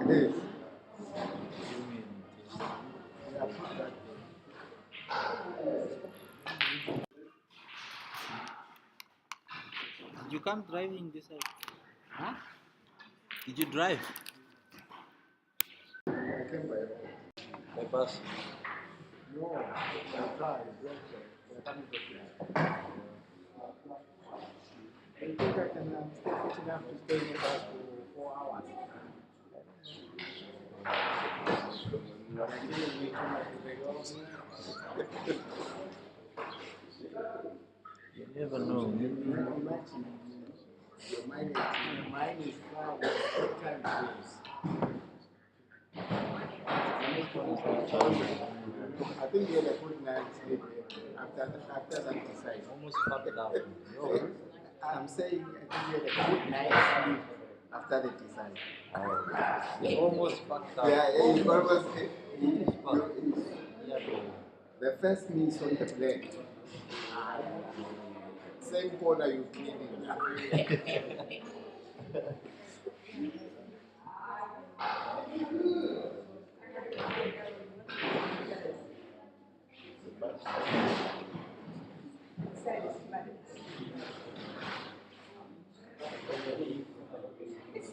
Did you come driving this side? Huh? Did you drive? I came By bus. No, I tried. I think I can stay fit enough to stay in the bus for 4 hours. You never know. Imagine your mind is far with 8 times I think you had a good night's sleep after that exercise. Almost fucked up. I'm saying I think you had a good night's sleep after the exercise. You almost fucked up. Yeah, you almost. Yeah, The first meal is on the plate. Same corner you cleaning.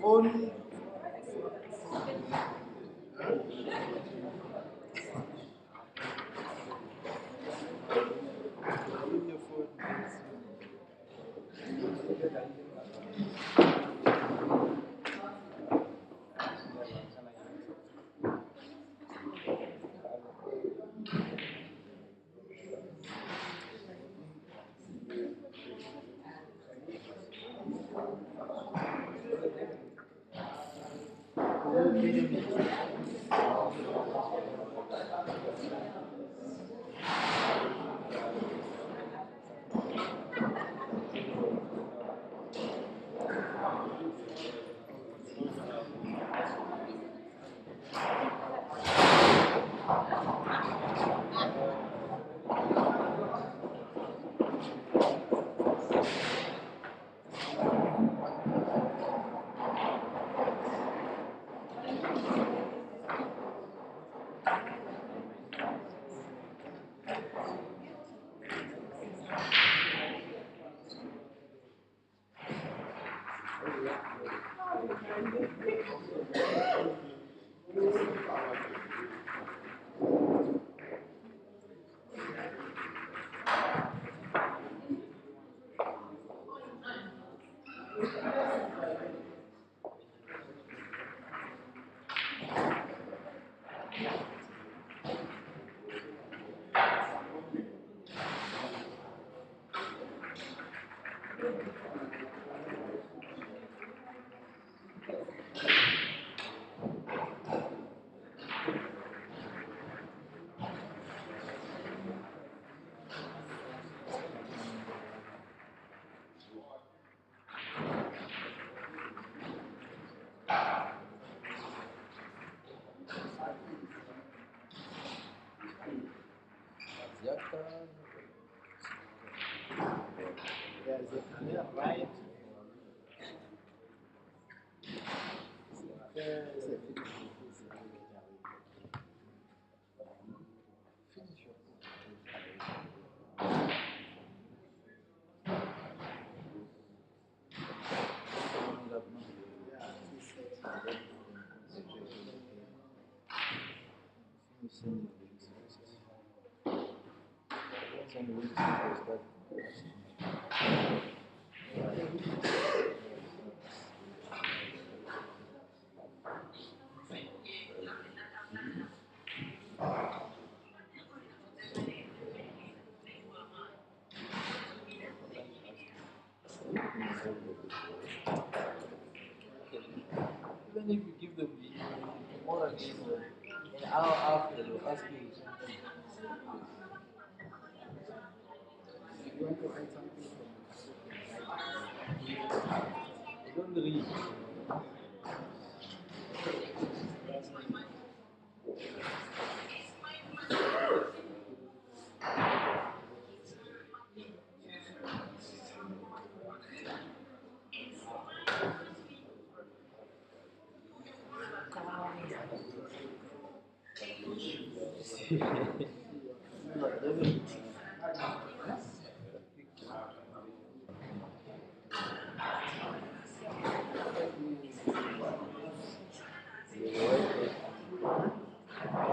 Phone. There's a clear right. There's a Even if you give them more again, an hour after, they'll ask you something. You want to write something They don't read. You are living.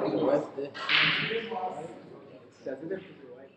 Your wife there. Your wife there. Doesn't have to be white.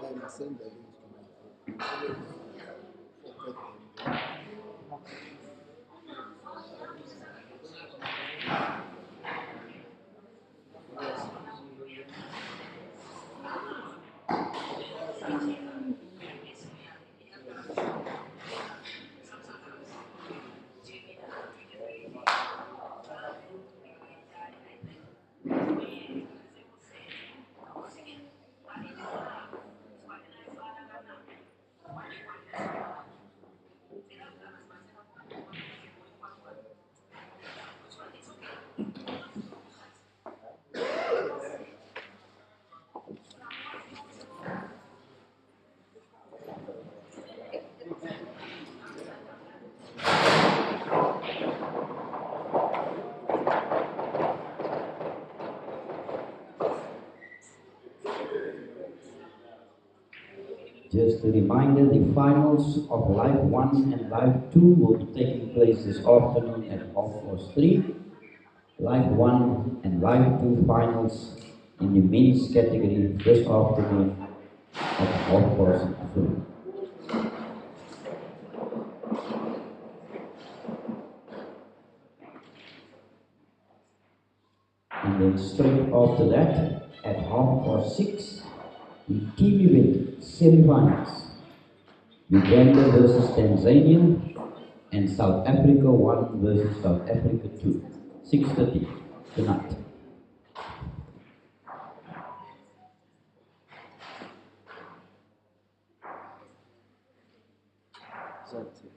I must send the link to my phone. Just a reminder, the finals of Live 1 and Live 2 will be taking place this afternoon at 3:30. Live 1 and Live 2 finals in the men's category this afternoon at 3:30. And then straight after that, at 6:30, the team event semi-finals. Uganda versus Tanzania and South Africa 1 versus South Africa 2. 6:30 tonight. That's it.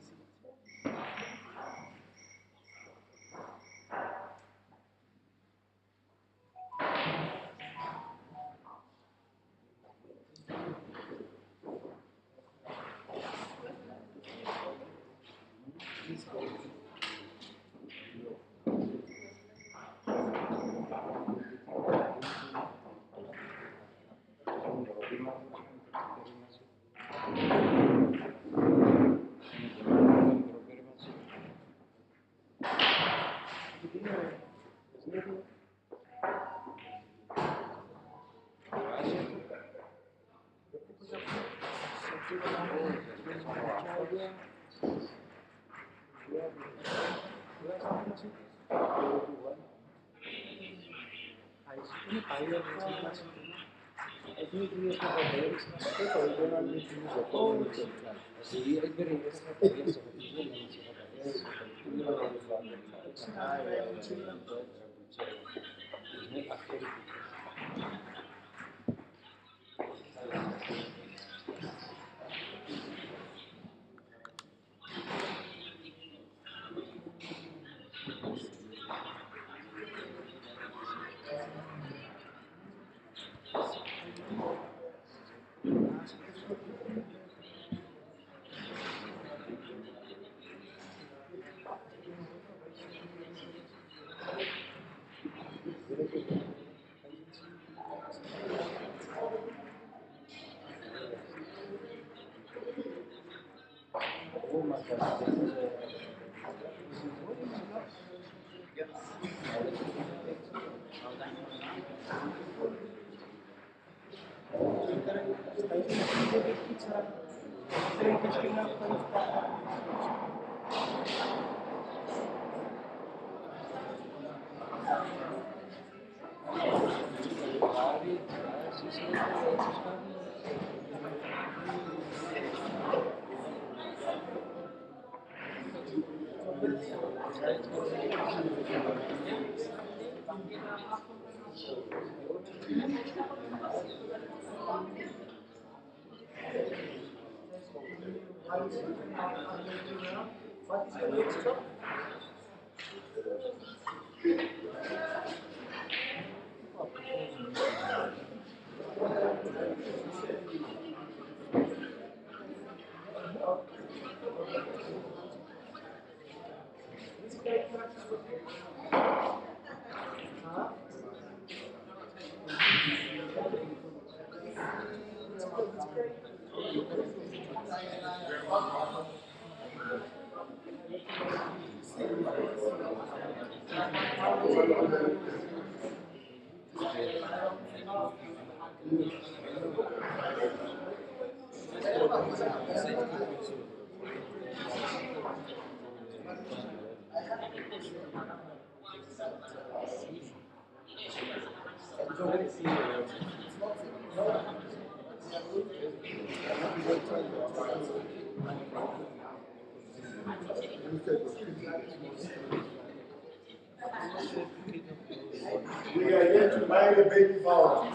We are here to buy the baby powder.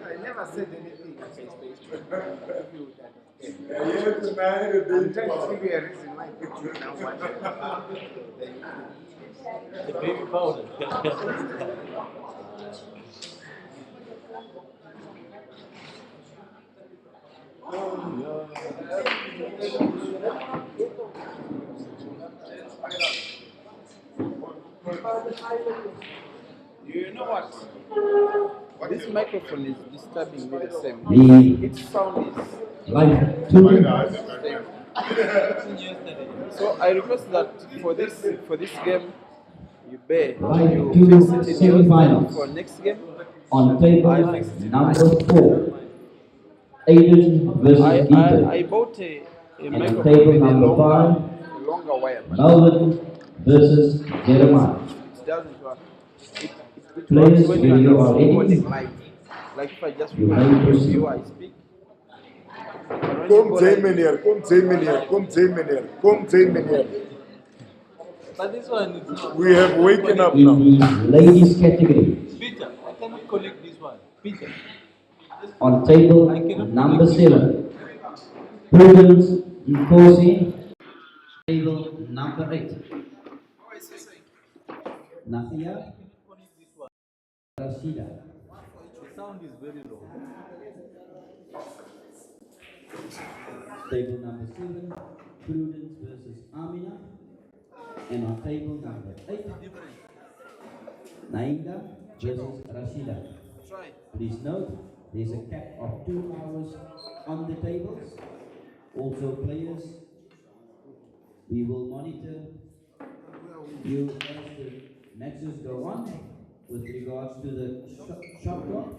I never said anything against Facebook. We are here to buy the baby powder. I'm trying to give you a reason why people now want The baby powder. You know what? This microphone is disturbing me the same. The Its sound is live 2 stable. So I request that for this game, you live you 2 fix it in yours, then for semi-finals next game, on table I fix it in mine. number 4. Aden versus Ginte. I bought a And on microphone table with a number 5, longer wire, but Melvin versus Jeremiah. it doesn't work. It works Players, when when you you are are not ready, recording live. Like if I just you record may the proceed. view, I speak. But when you Come go take live, me here, come take me here, come take me here, come take me here. But this one is not. We have waken up In now. the ladies category, Peter, I cannot collect this one. Peter. on table I cannot number collect this 7, Prudence Nkosi. Table number 8, Nafia Rashida. The sound is very low. Table number 7, Prudence versus Amina. And on table number 8, Nainga versus Rashida. Please note, there's a cap of 2 hours on the tables. Also players, we will monitor you as the matches go on with regards to the shot clock.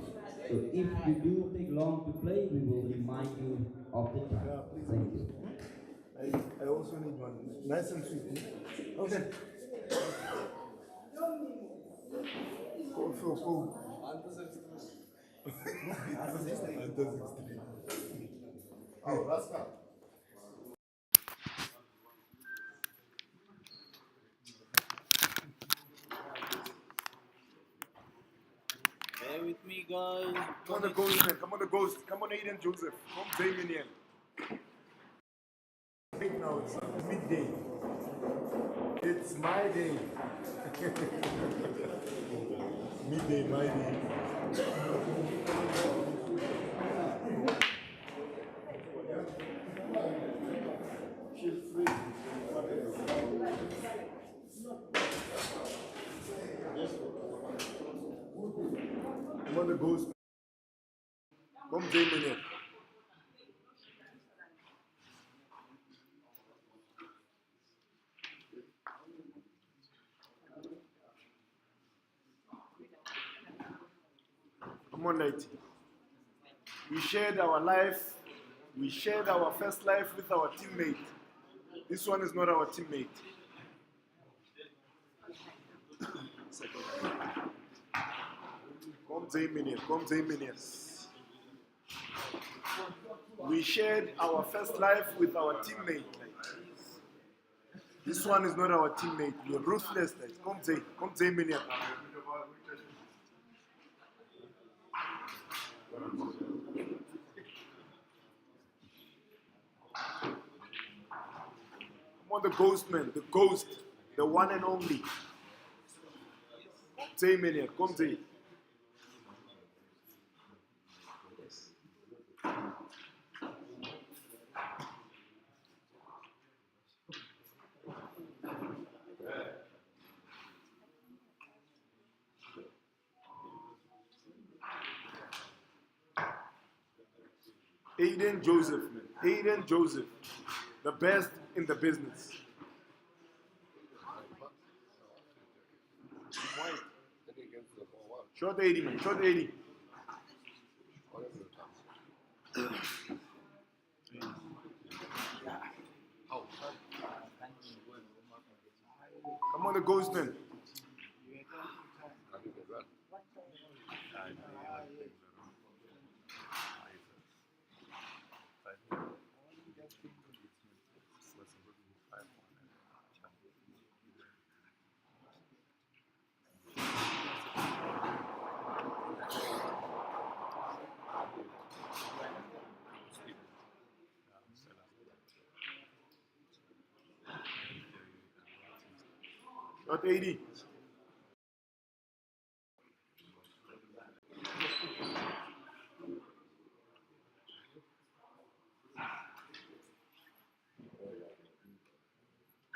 So if you do take long to play, we will remind you of the time. Thank you. I also need one. Nice and sweet. Okay. Go. Oh, that's not. Bear with me, guys. Come on, the ghost, man. Come on, the ghost. Come on, Aiden Joseph. Come, Damien here. Right now, it's midday. It's my day. Midday, my day. She's free. Come on, the ghost. Come, Damien here. Come on, lady. We shared our life. We shared our first life with our teammate. This one is not our teammate. Come, Damien. Come, Damien. We shared our first life with our teammate. This one is not our teammate. We're ruthless. Come say many. Come on, the ghost man, the ghost, the one and only. Say many. Come say. Aden Joseph, man. Aden Joseph, the best in the business. Short 80, man. Short 80. Come on, the ghost man. Short 80.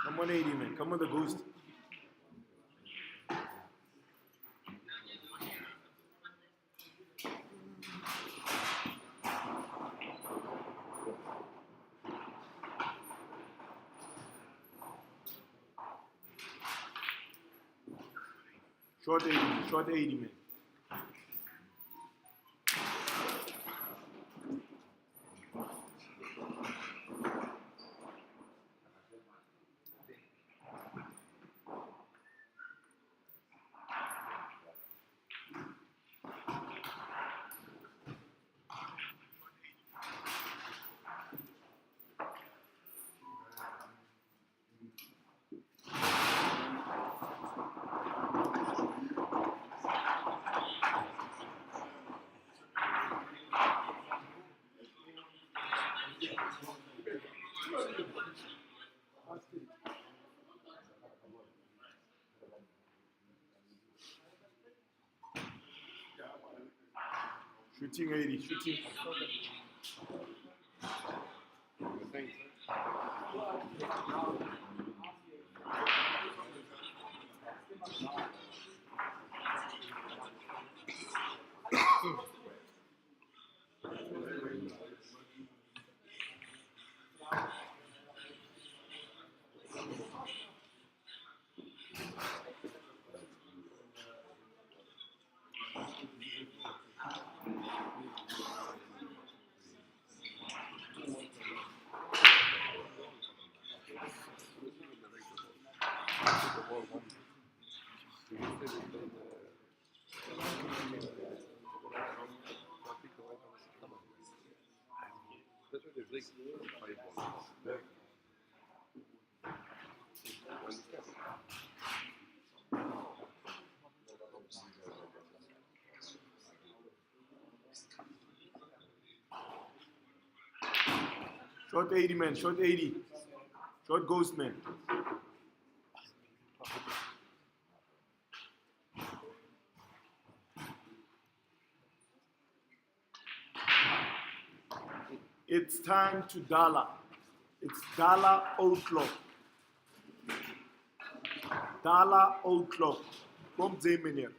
Come on, 80, man. Come on, the ghost. Short 80, short 80, man. Shooting 80, shooting. Short 80, man. Short 80. Short ghost, man. It's time to dollar. It's dollar old clock. Dollar old clock. From Zemenia.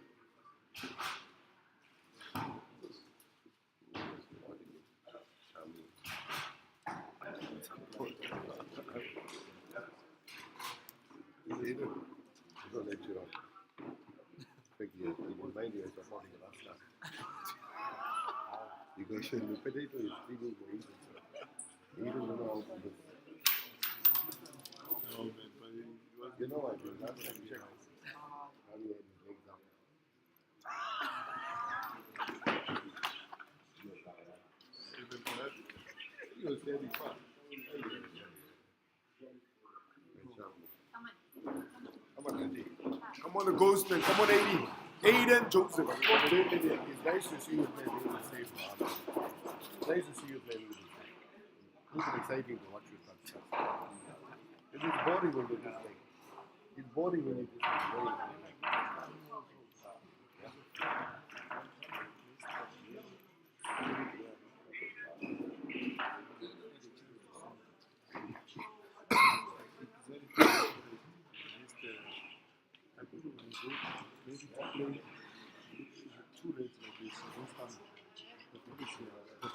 You know what? Last time check. How do you example? He was very fast. Great job. Come on, the Ghostman. Come on, Aden. Aden Joseph. It's nice to see you play with the same. It's nice to see you play with the same. It's exciting to watch you practice. It is boring when you just like. It's boring when you just like boring. Two rates like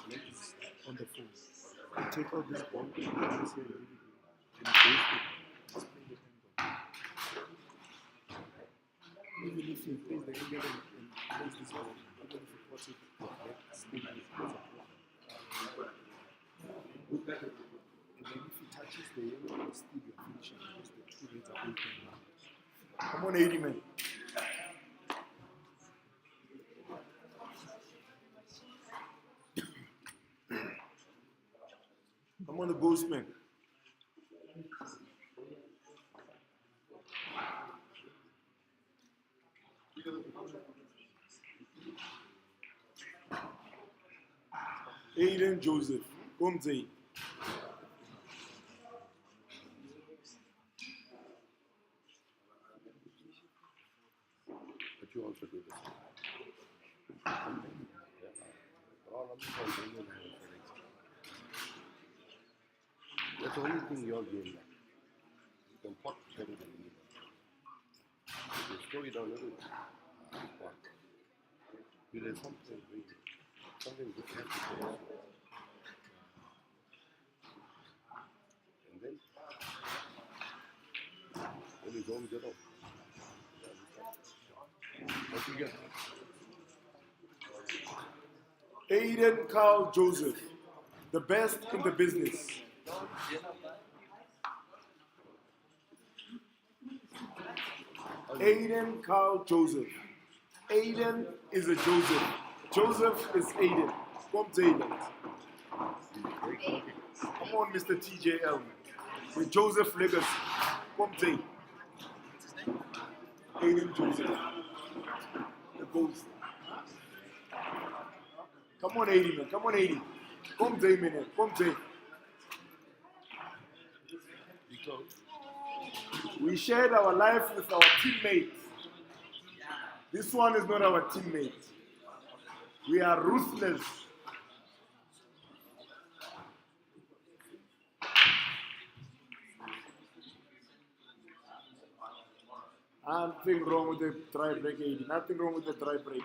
this, on the phone. Take out this ball, and even if he plays the England and plays this ball, even if he puts it still and then if he touches the yellow, it's still your finishing because the two rates are open. Come on, Aden, man. Come on, the Ghostman. Aden Joseph. Ginte. But you also do this. That's the only thing you're doing. You can pot better than me. You slow it down a little bit. There's something good happens. And then you don't get off. What you get? Aden Carl Joseph. The best in the business. Aden Carl Joseph. Aden is a Joseph. Joseph is Aden. Come to Aden. Come on, Mr. TJL. With Joseph Legacy. Come to Aden. Aden Joseph. The ghost. Come on, Aden, man. Come on, Aden. Come to Aden, man. Come to Aden. We shared our life with our teammates. This one is not our teammate. We are ruthless. Nothing wrong with the dry break, AD. Nothing wrong with the dry break.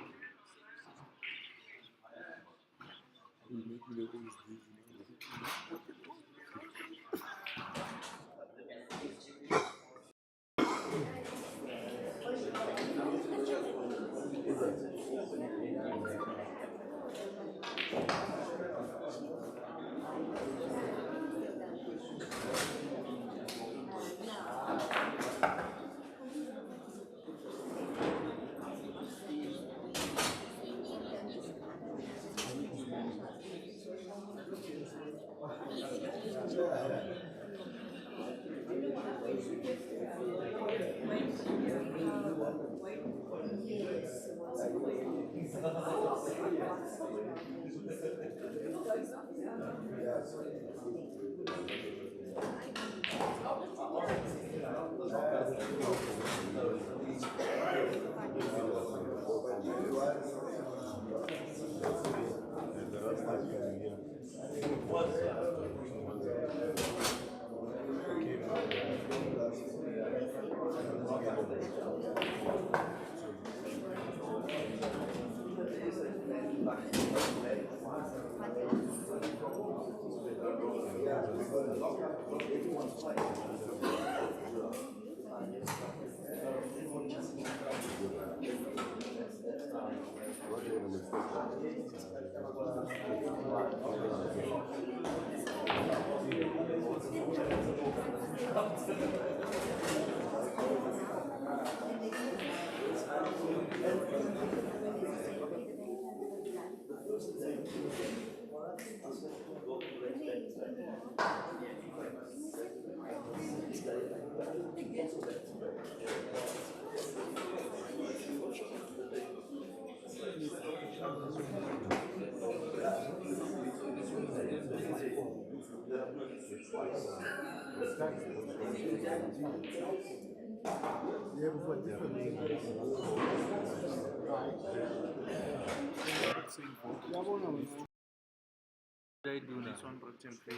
I do now. This one pretend play.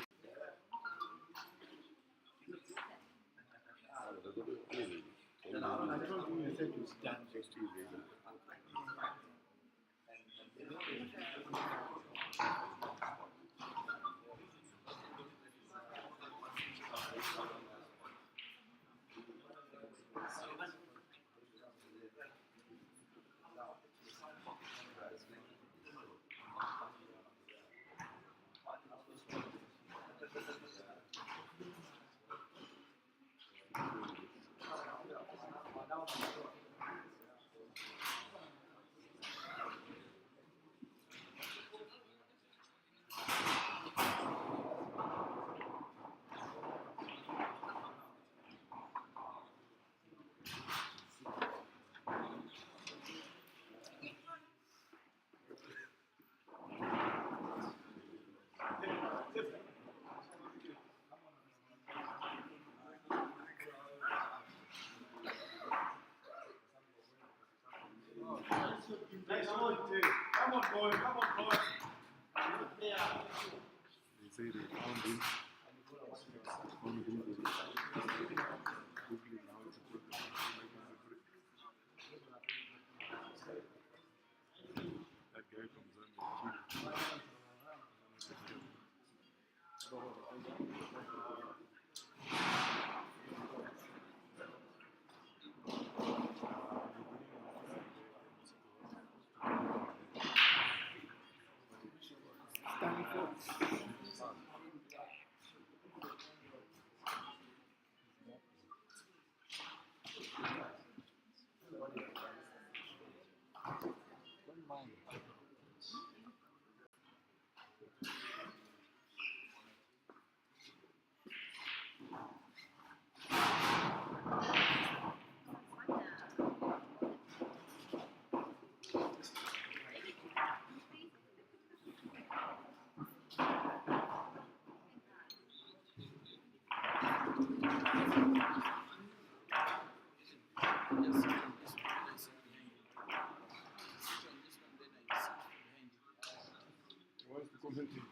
I told you said you stand just to you. Come on, boy. Come on, boy. They say they found him on Google. Googling how to put the brick. That guy comes on and kills him. What's the commenting?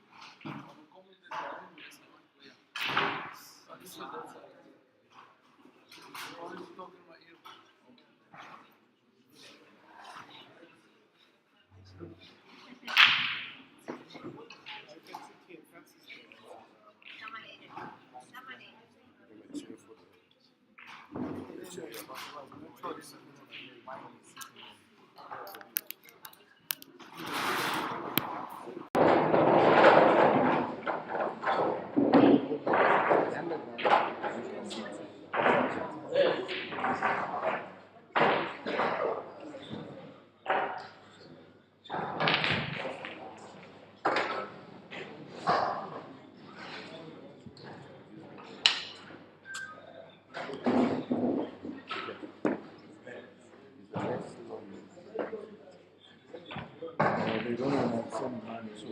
They don't have some money, so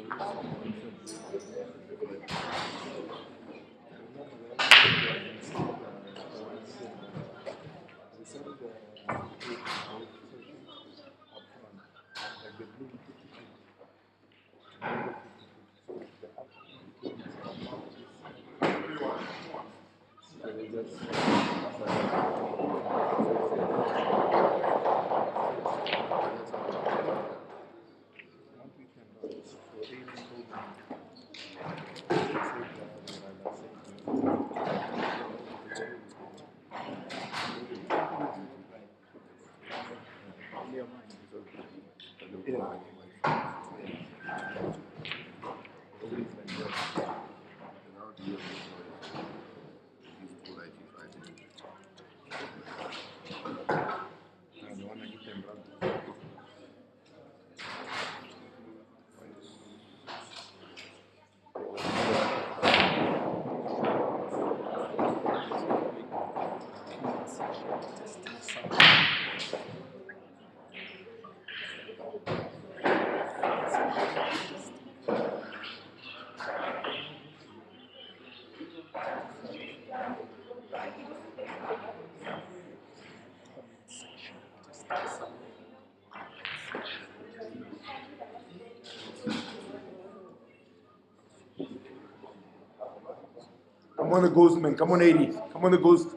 on the ghost, man. Come on, 80. Come on, the ghost.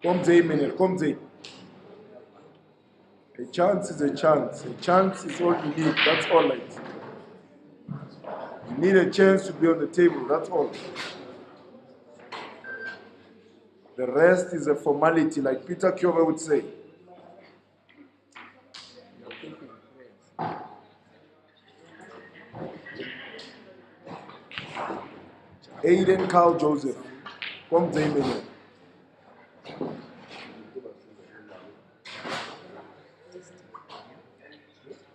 Come to man. Come to. A chance is a chance. A chance is all you need. That's all, like. You need a chance to be on the table. That's all. The rest is a formality, like Peter Kyover would say. Aden Carl Joseph. Come to man.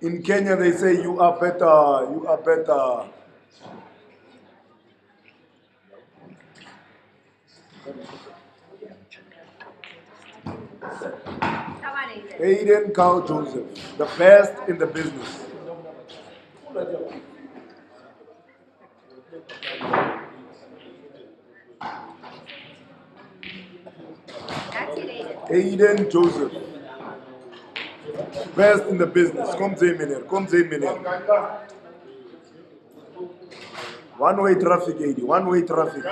In Kenya, they say, you are better, you are better. Aden Carl Joseph, the best in the business. Aden Joseph, best in the business. Come to him in here. Come to him in here. One-way traffic, 80. One-way traffic.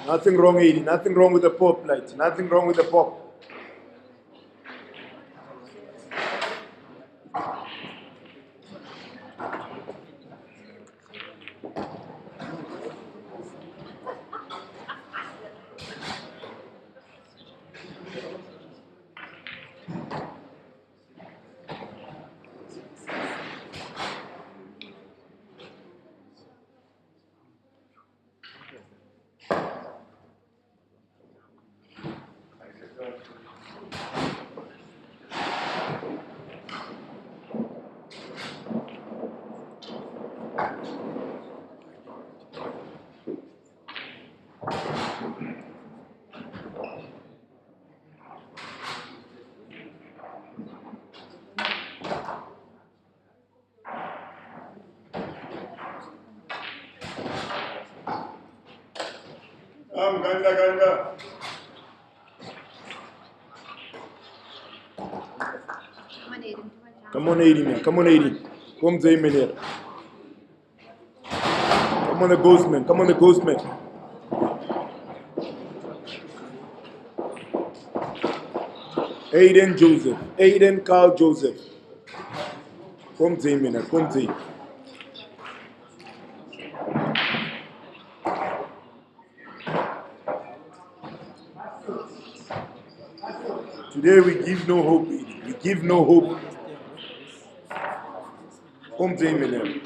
Nothing wrong, 80. Nothing wrong with the pop light. Nothing wrong with the pop. Ganga. Come on, 80, man. Come on, 80. Come to him in here. Come on, the ghost man. Come on, the ghost man. Aden Joseph. Aden Carl Joseph. Come to him in here. Come to him. Today we give no hope. We give no hope. Come to him in here.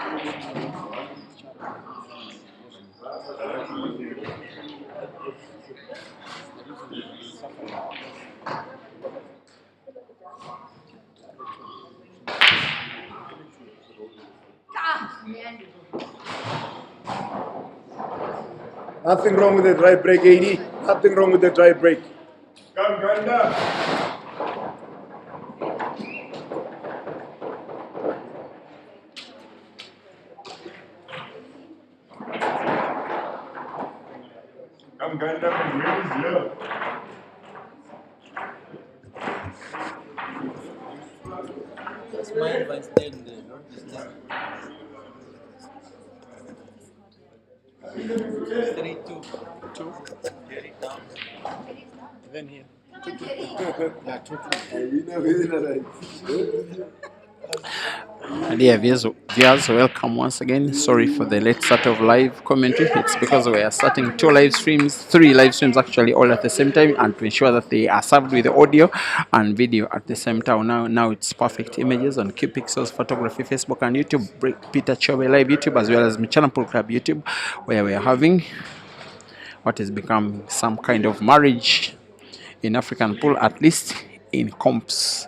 Nothing wrong with the dry break, 80. Nothing wrong with the dry break. Come, Ganda. Come, Ganda, where is love? That's my advice then. Three, two. Get it down. Then here. Yeah, two. Dear viewers, welcome once again. Sorry for the late start of live commentary. It's because we are starting 3 live streams actually, all at the same time, and to ensure that they are served with the audio and video at the same time. Now it's perfect images on Q Pixels Photography, Facebook and YouTube, Peter Chobe Live YouTube, as well as my channel Pool Club YouTube, where we are having what has become some kind of marriage in African pool, at least in comps.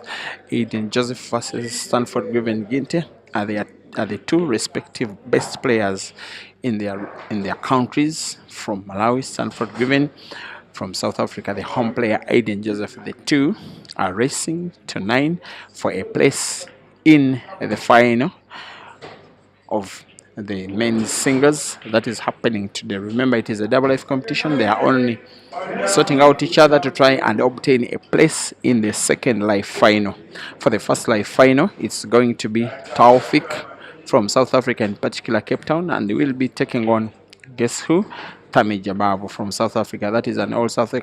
Aden Joseph versus Stanford Griven Ginte are the two respective best players in their countries. From Malawi, Stanford Griven; from South Africa, the home player Aden Joseph. The two are racing tonight for a place in the final of the men's singles that is happening today. Remember, it is a double life competition. They are only sorting out each other to try and obtain a place in the second live final. For the first live final, it's going to be Taufik from South Africa, in particular Cape Town, and they will be taking on, guess who? Tami Jabavu from South Africa. That is an all South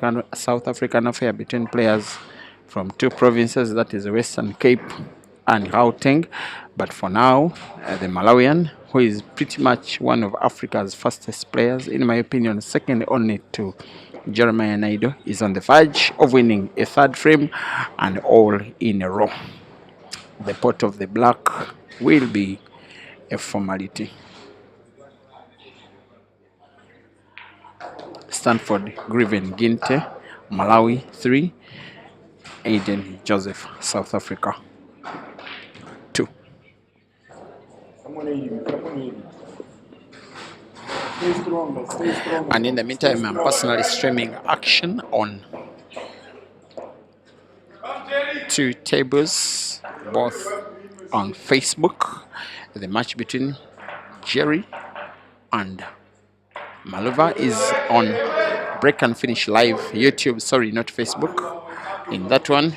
African affair between players from two provinces, that is Western Cape and Gauteng. But for now, the Malawian, who is pretty much one of Africa's fastest players, in my opinion, second only to Jeremiah Naido, is on the verge of winning a third frame and all in a row. The pot of the black will be a formality. Stanford Griven Ginte, Malawi 3, Aden Joseph, South Africa 2. Come on, Edie. Come on, Edie. Stay strong, man. Stay strong. And in the meantime, I'm personally streaming action on two tables, both on Facebook. The match between Jerry and Maluva is on Break and Finish Live YouTube. Sorry, not Facebook. In that one,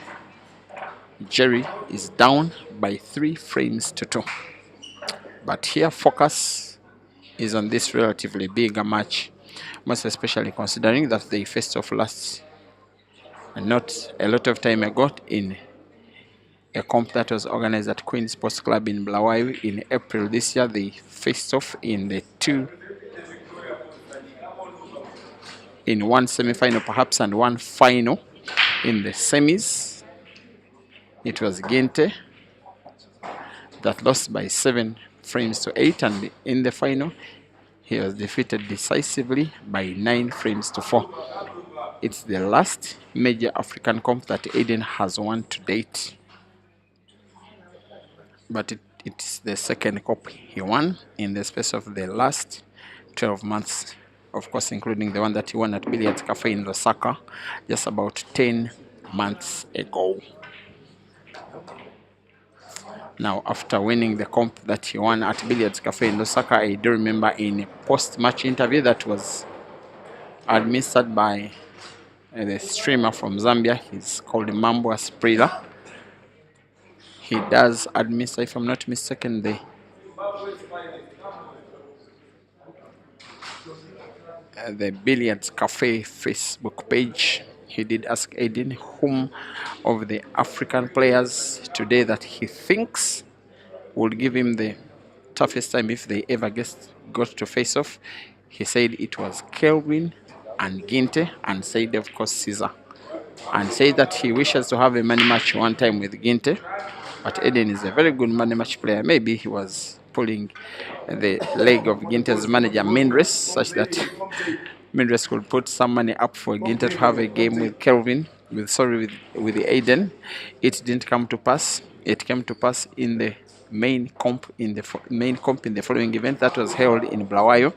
Jerry is down by 3 frames to 2. But here, focus is on this relatively bigger match, most especially considering that they faced off last, not a lot of time ago, in a comp that was organized at Queen Sports Club in Bulawayo in April this year. They faced off in one semi-final perhaps and one final. In the semis, it was Ginte that lost by 7 frames to 8, and in the final he was defeated decisively by 9 frames to 4. It's the last major African comp that Aden has won to date, but it's the second cup he won in the space of the last 12 months, of course including the one that he won at Billiards Cafe in Lusaka just about 10 months ago. Now, after winning the comp that he won at Billiards Cafe in Lusaka, I do remember in a post-match interview that was administered by the streamer from Zambia. He's called Mambo Asprilla. He does administer, if I'm not mistaken, the Billiards Cafe Facebook page. He did ask Aden whom of the African players today that he thinks would give him the toughest time if they ever got to face off. He said it was Kelvin and Ginte, and said of course Caesar, and said that he wishes to have a money match one time with Ginte, but Aden is a very good money match player. Maybe he was pulling the leg of Ginte's manager Mindres, such that Mindres could put some money up for Ginte to have a game with Kelvin, with Aden. It didn't come to pass. It came to pass in the main comp in the following event that was held in Bulawayo.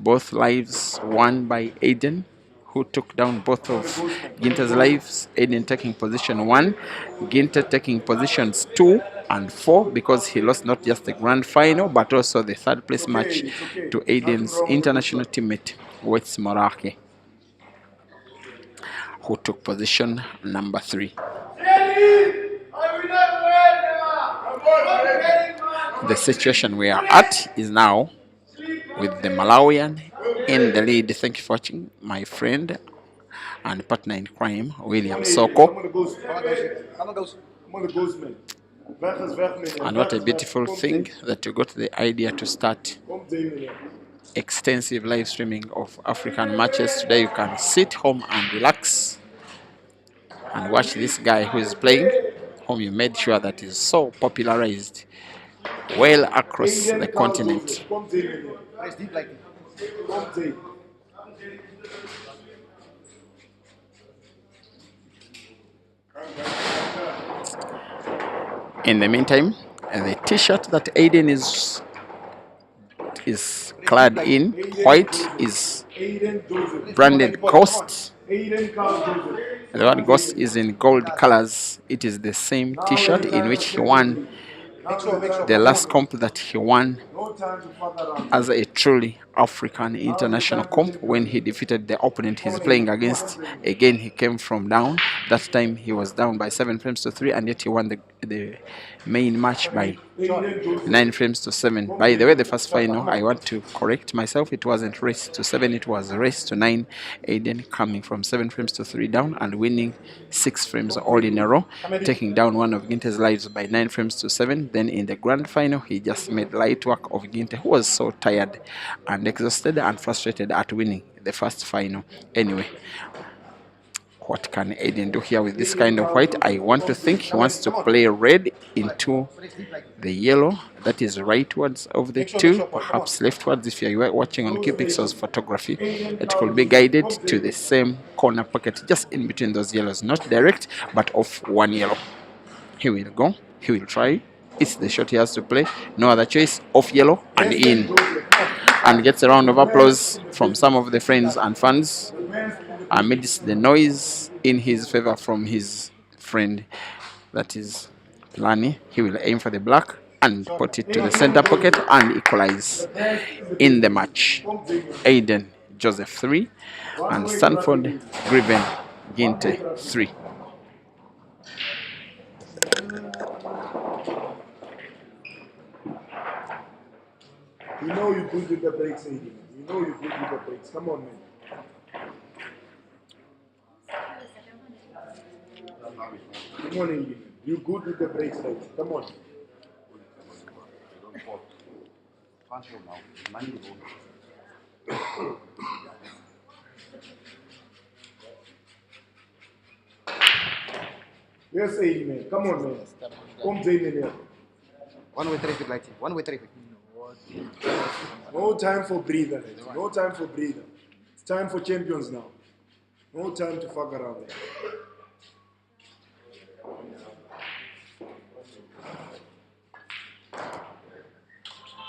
Both lives won by Aden, who took down both of Ginte's lives. Aden taking position 1, Ginte taking positions 2 and 4, because he lost not just the grand final but also the third place match to Aden's international teammate Wets Morake, who took position number 3. The situation we are at is now with the Malawian in the lead. Thank you for watching, my friend and partner in crime, William Soko. And what a beautiful thing that you got the idea to start extensive live streaming of African matches. Today you can sit home and relax and watch this guy who is playing, whom you made sure that is so popularized well across the continent. In the meantime, the t-shirt that Aden is clad in white is Aden Joseph. branded Ghost. Aden Carl Joseph. The word Ghost is in gold colors. It is the same t-shirt in which he won the last comp that he won No time to fuck around. as a truly African international comp when he defeated the opponent he's playing against. Again, he came from down. That time he was down by 7 frames to 3, and yet he won the main match by 9 frames to 7. By the way, the first final, I want to correct myself. It wasn't race to 7, it was race to 9. Aden coming from 7 frames to 3 down and winning 6 frames all in a row, taking down one of Ginte's lives by 9 frames to 7. Then in the grand final, he just made light work of Ginte, who was so tired and exhausted and frustrated at winning the first final. Anyway, what can Aden do here with this kind of white? I want to think he wants to play red into the yellow that is rightwards of the two, perhaps leftwards. If you are watching on Qpixel's photography, it could be guided to the same corner pocket just in between those yellows, not direct but off one yellow. He will go, he will try. It's the shot he has to play, no other choice. Off yellow and in, and gets a round of applause from some of the friends and fans amidst the noise in his favor from his friend, that is Lani. He will aim for the black and put it to the center pocket and equalize in the match. Aden Joseph 3 and Stanford Griven Ginte 3. You know you're good with the breaks, Aiden. You know you're good with the breaks. Come on, man. Come on, Aiden. You're good with the breaks, right? Come on. Yes, Aiden, man. Come on, man. Come, Aiden, here. 1 way traffic light. 1 way traffic. No time for breather. Right? No time for breather. It's time for champions now. No time to fuck around.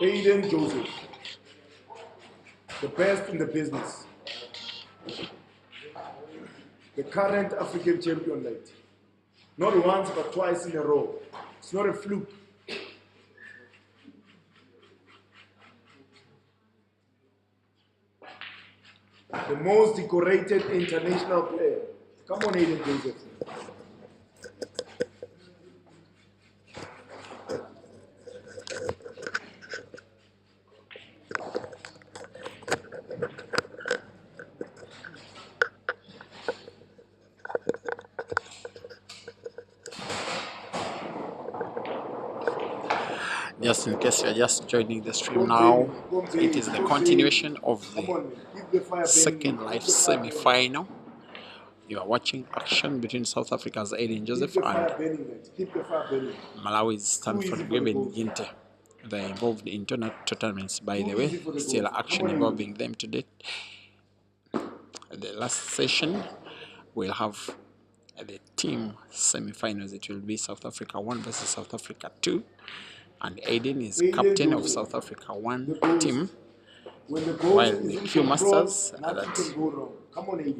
Aden Joseph, the best in the business, the current African champion light. Not once but twice in a row. It's not a fluke. The most decorated international player. Come on, Aden Joseph. Just in case you're just joining the stream now, it is the continuation of the second live semi-final. You are watching action between South Africa's Aden Joseph and Malawi's Stanford Griven Ginte. They are involved in tournaments, by the way. Still action involving them today. The last session will have the team semi-finals. It will be South Africa 1 versus South Africa 2. And Aden is captain of South Africa 1 team, while the Q Masters that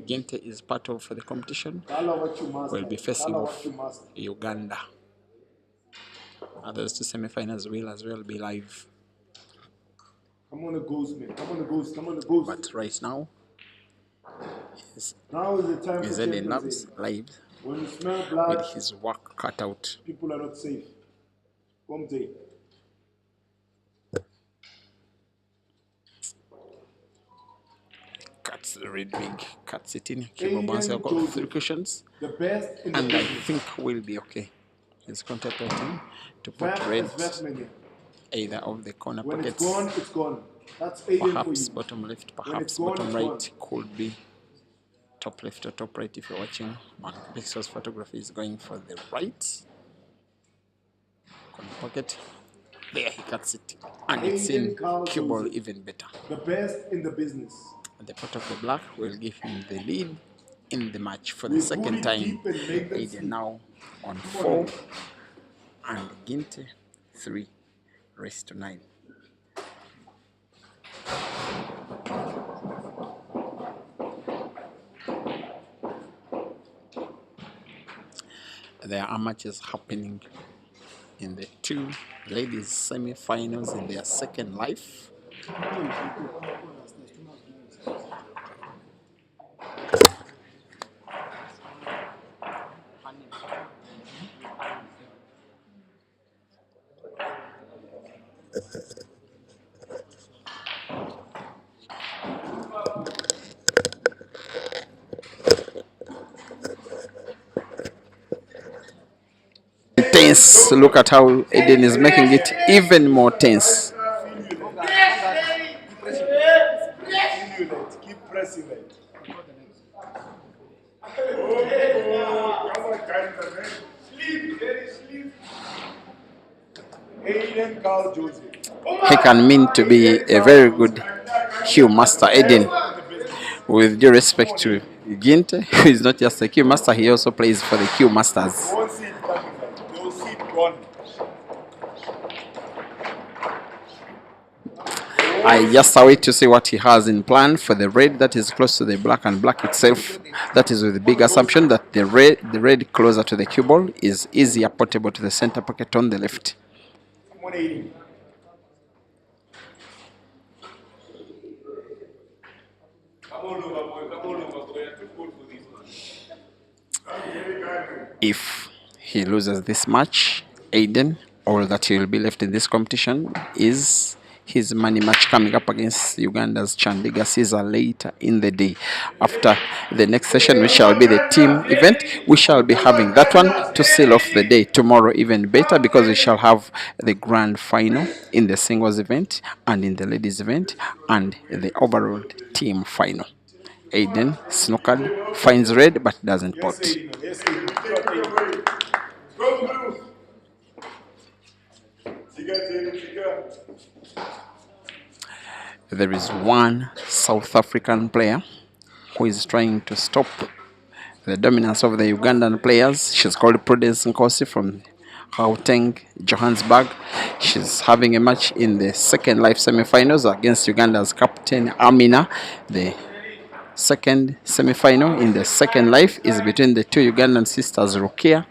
Ginte is part of for the competition will be facing off Uganda. Those two semi-finals will as well be live. Come on, the ghost, man. Come on, the ghost. Come on, the ghost. But right now now is the time is for Aden Labs live when you smell blood, with his work cut out. people are not safe. Come take. Cuts the red big, cuts it in. Kibo Bouncer got 3 cushions, The best in the and I business. think we'll be okay. He's contemplating to put red either of the corner When pockets, it's gone, it's gone. That's Aden for perhaps you. bottom left, When perhaps it's gone, bottom it's right, could be top left or top right if you're watching. On Pixel's photography is going for the right corner pocket. There he cuts it, and it's in cue ball even better. The best in the business. And the pot of the black will give him the lead in the match for the second time. Aden now on 4 and Ginte 3-9. There are matches happening in the two ladies semi-finals in their second life. Tense. Look at how Aden is making it even more tense. Keep pressing it. Aden Carl Joseph. He can mean to be a very good cue master, Aden. With due respect to Ginte, who is not just a cue master, he also plays for the cue masters. They won't see it coming. They will see it gone. I just await to see what he has in plan for the red that is close to the black, and black itself, that is with the big assumption that the red closer to the cue ball is easier portable to the center pocket on the left. 180. If he loses this match, Aden, all that he will be left in this competition is his money match coming up against Uganda's Chandiga Caesar later in the day. After the next session, which shall be the team event, we shall be having that one to seal off the day. Tomorrow even better, because we shall have the grand final in the singles event and in the ladies event and the overall team final. Aden snookered, finds red but doesn't pot. Yes, Aden. There is one South African player who is trying to stop the dominance of the Ugandan players. She's called Prudence Nkosi from Gauteng, Johannesburg. She's having a match in the second life semi-finals against Uganda's captain Amina. The second semi-final in the second life is between the two Ugandan sisters Rukia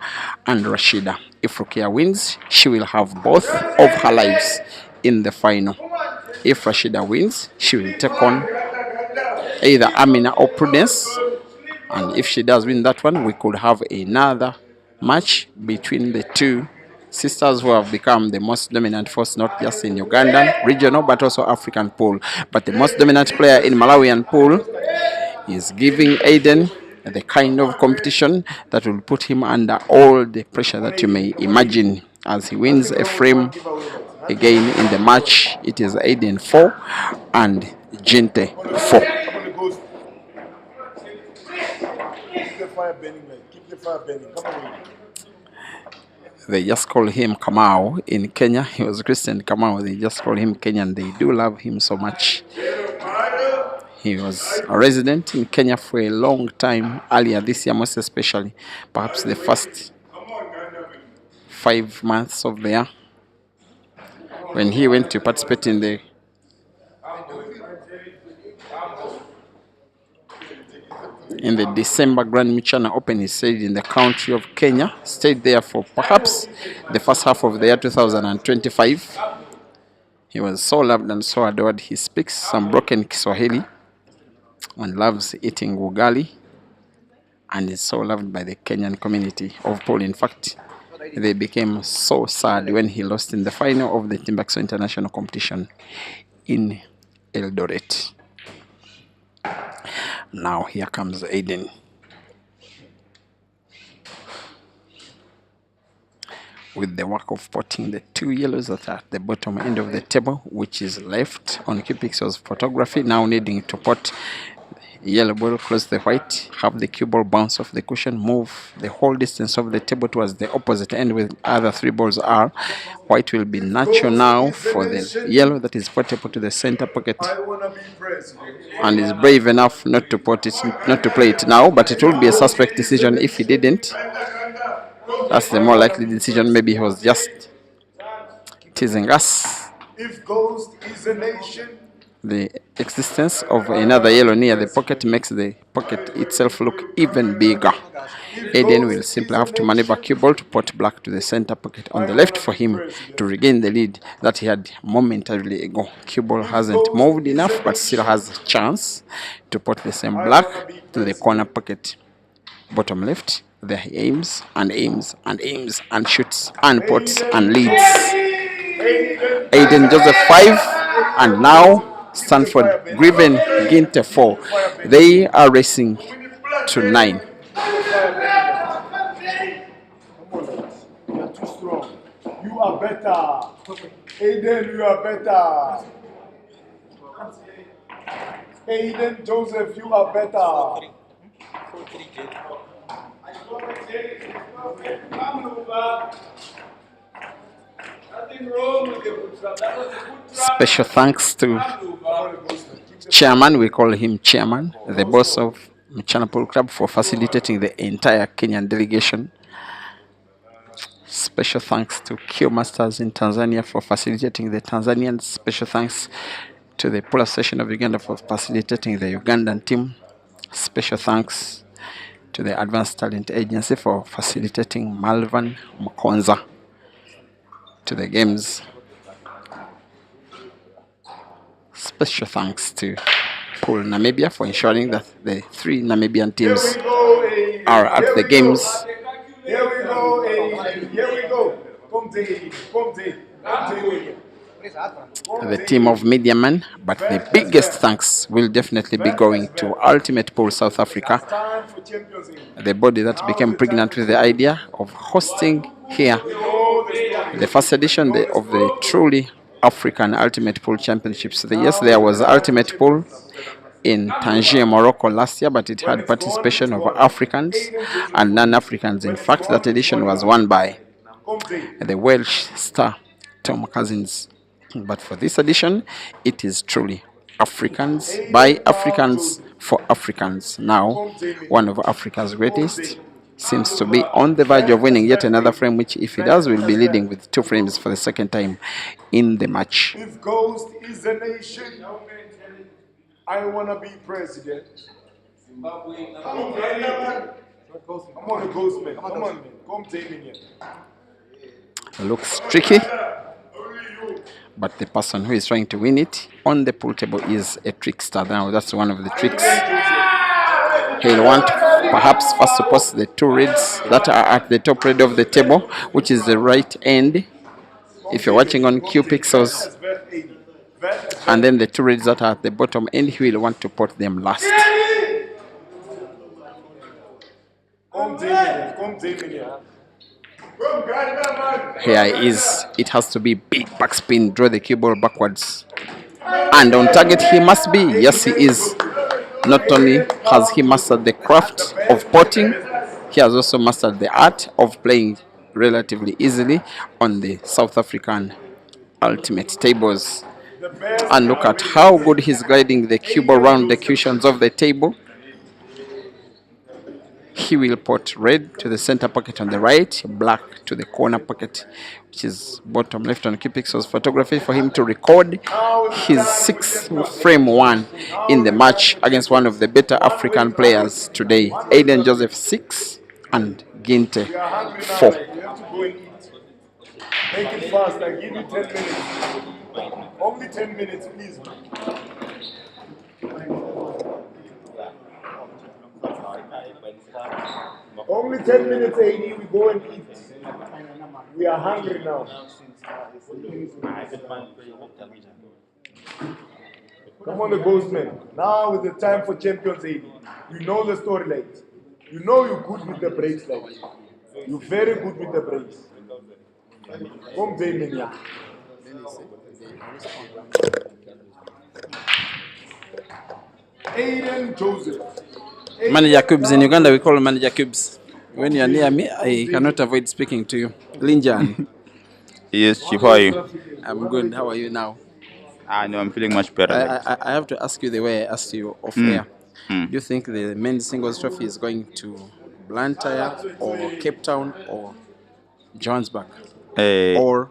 and Rashida. If Rukia wins, she will have both of her lives in the final. If Rashida wins, she will take on either Amina or Prudence, and if she does win that one, we could have another match between the two sisters who have become the most dominant force, not just in Ugandan regional but also African pool. But the most dominant player in Malawian pool is giving Aden the kind of competition that will put him under all the pressure that you may imagine as he wins a frame again in the match. It is Aden 4 and Ginte 4. Keep the fire burning, man. Keep the fire burning. Come on. They just call him Kamau in Kenya. He was Christian Kamau. They just call him Kenyan. They do love him so much. He was a resident in Kenya for a long time, earlier this year most especially, perhaps the first 5 months of the year, when he went to participate in the December Grand Michana Open. He stayed in the country of Kenya, stayed there for perhaps the first half of the year 2025. He was so loved and so adored. He speaks some broken Kiswahili and loves eating ugali, and is so loved by the Kenyan community of Paul. In fact, they became so sad when he lost in the final of the Timbuktu International Competition in Eldoret. Now here comes Aden. With the work of potting the two yellows that are at the bottom end of the table, which is left on Q Pixel's photography, now needing to pot Yellow ball close the white, have the cue ball bounce off the cushion, move the whole distance of the table towards the opposite end with other 3 balls are. White will be natural now for the yellow that is portable to the center pocket I wanna be president. and is brave enough not to play it now, but it will be a suspect decision if he didn't. That's the more likely decision. Maybe he was just teasing us. If ghost is a nation, The existence of another yellow near the pocket makes the pocket itself look even bigger. Aden will simply have to maneuver cue ball to pot black to the center pocket on the left for him to regain the lead that he had momentarily ago. Cue ball hasn't moved enough but still has a chance to pot the same black to the corner pocket. Bottom left, there he aims and aims and aims and shoots and pots and leads. Aden Joseph 5 and now Stanford Griven Ginte 4. They are racing to 9. you are too strong. You are better. Aden, you are better. Aden Joseph, you are better. Special thanks to Chairman, we call him Chairman, the boss of Mchana Pool Club, for facilitating the entire Kenyan delegation. Special thanks to Q Masters in Tanzania for facilitating the Tanzanians. Special thanks to the Pool Association of Uganda for facilitating the Ugandan team. Special thanks to the Advanced Talent Agency for facilitating Malvan Mkonza to the games. Special thanks to Pool Namibia for ensuring that the 3 Namibian teams are at the games. Here we go, Aden. Here we go. Come take. The team of Media Men, but the biggest thanks will definitely be going to Ultimate Pool South Africa, Time for Champions League. the body that became pregnant with the idea of hosting here the first edition of the truly African Ultimate Pool Championships. Yes, there was Ultimate Pool in Tangier, Morocco last year, but it had participation of Africans and non-Africans. In fact, that edition was won by the Welsh star Tom Cousins. But for this edition, it is truly Africans by Africans for Africans. Now, one of Africa's greatest seems to be on the verge of winning yet another frame, which if he does will be leading with 2 frames for the second time in the match. If ghost is a nation, I wanna be president. Come on, ghost man. Come on, man. Come take me here. Looks tricky, but the person who is trying to win it on the pool table is a trickster. Now that's one of the tricks. He'll want perhaps first to post the 2 reds that are at the top red of the table, which is the right end if you're watching on Q Pixels, and then the 2 reds that are at the bottom end, he will want to pot them last. Here is, it has to be big backspin, draw the cue ball backwards. And on target he must be. Yes, he is. Not only has he mastered the craft of potting, he has also mastered the art of playing relatively easily on the South African ultimate tables. And look at how good he's gliding the cue ball around the cushions of the table. He will put red to the center pocket on the right, black to the corner pocket, which is bottom left on Q Pixels photography, for him to record his 6th frame 1 in the match against one of the better African players today. Aden Joseph 6 and Ginte 4. Make it fast, I give you 10 minutes. Only 10 minutes, please. Only 10 minutes, AD, we go and eat. We are hungry now. Come on, the Ghostman. Now is the time for Champions AD. You know the storylines. You know you're good with the breaks, like. You're very good with the breaks. Come, Damien. Aden Joseph. Manager Cubes in Uganda, we call him Manager Cubes. When you are near me, I cannot avoid speaking to you. Linjan, Yes, Chief, how are you? I'm good. How are you now? I know I'm feeling much better. I have to ask you the way I asked you off air. Do you think the men's singles trophy is going to Blantyre or Cape Town or Johannesburg Uh, or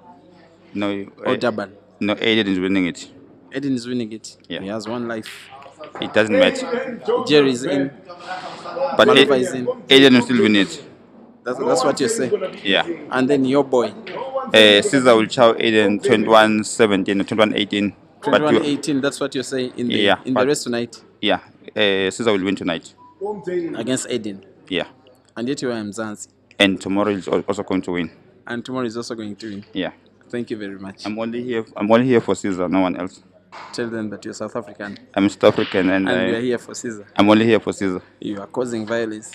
no, Durban? no, Aiden is winning it. Eden is winning it. Yeah. He has one life. It doesn't matter. Aden Jerry Joseph, is in. But Maluva is in. Aiden will still win it. That's what you say. Yeah. And then your boy, Caesar will chow Aiden 21-17 or 21-18. But 21-18. That's what you say in the yeah, but race tonight yeah, Caesar will win tonight. against Eden. Yeah. And yet you are Mzansi. And tomorrow is also going to win. And tomorrow is also going to win. Yeah. Thank you very much. I'm only here for Caesar, no one else. Tell them that you're South African I'm South African and and you're here for Caesar. I'm only here for Caesar. You are causing violence.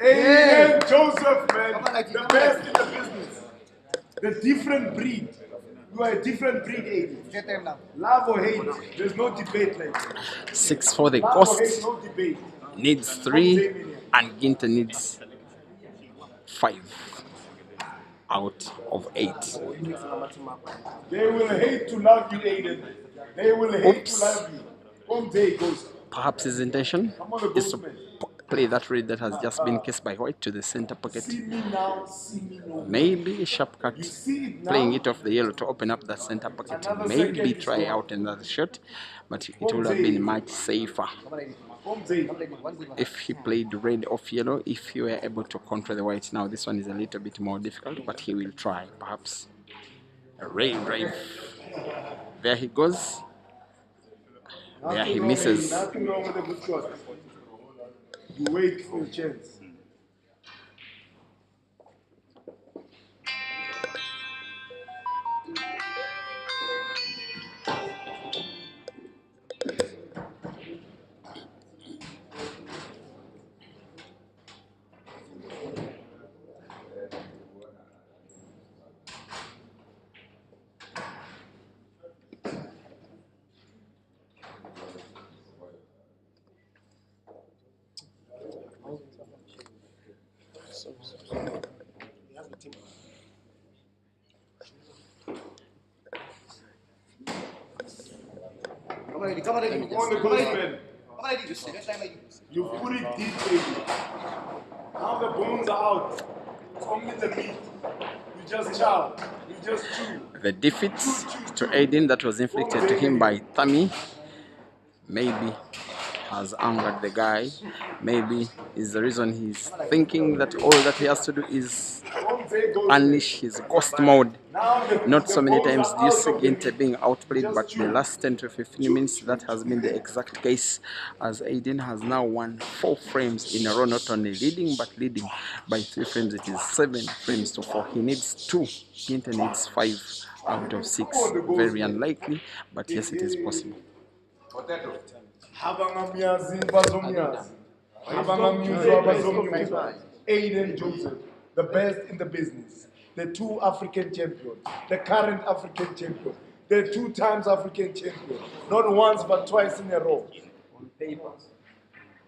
Aden Joseph, man. The best in the business. The different breed. You are a different breed, Aden. Love or hate, there's no debate like that. 6 for the Love or hate, cost. no debate. Needs 3 and Ginte needs 5 out of 8. They will hate to love you, Aden. They will hate Oops. to love you. One day goes. Perhaps his intention is to play that red that has just been kissed by white to the center pocket. See me now, see me no more. Maybe sharp cut, See it now. playing it off the yellow to open up that center pocket. Maybe try out another shot, but it would have been much safer One day. if he played red off yellow. If he were able to control the white. Now this one is a little bit more difficult, but he will try. Perhaps a red drive. There he goes. There he misses. Nothing wrong with a good shot. You wait for a chance. On the postman. You put it deep, baby. Now the bones are out. It's only the meat. You just chow. You just chew. The defeat to Aden that was inflicted to him by Tammy maybe has angered the guy. Maybe is the reason he's thinking that all that he has to do is unleash his ghost mode. Not so many times do you see Ginte being outplayed, but the last 10 to 15 minutes that has been the exact case, as Aden has now won 4 frames in a row, not only leading but leading by 3 frames. It is 7 frames to 4. He needs 2. Ginte needs 5 out of 6. Very unlikely, but yes, it is possible. Aden Joseph, the best in the business, the 2 African champions, the current African champion, the 2 times African champion, not once but twice in a row.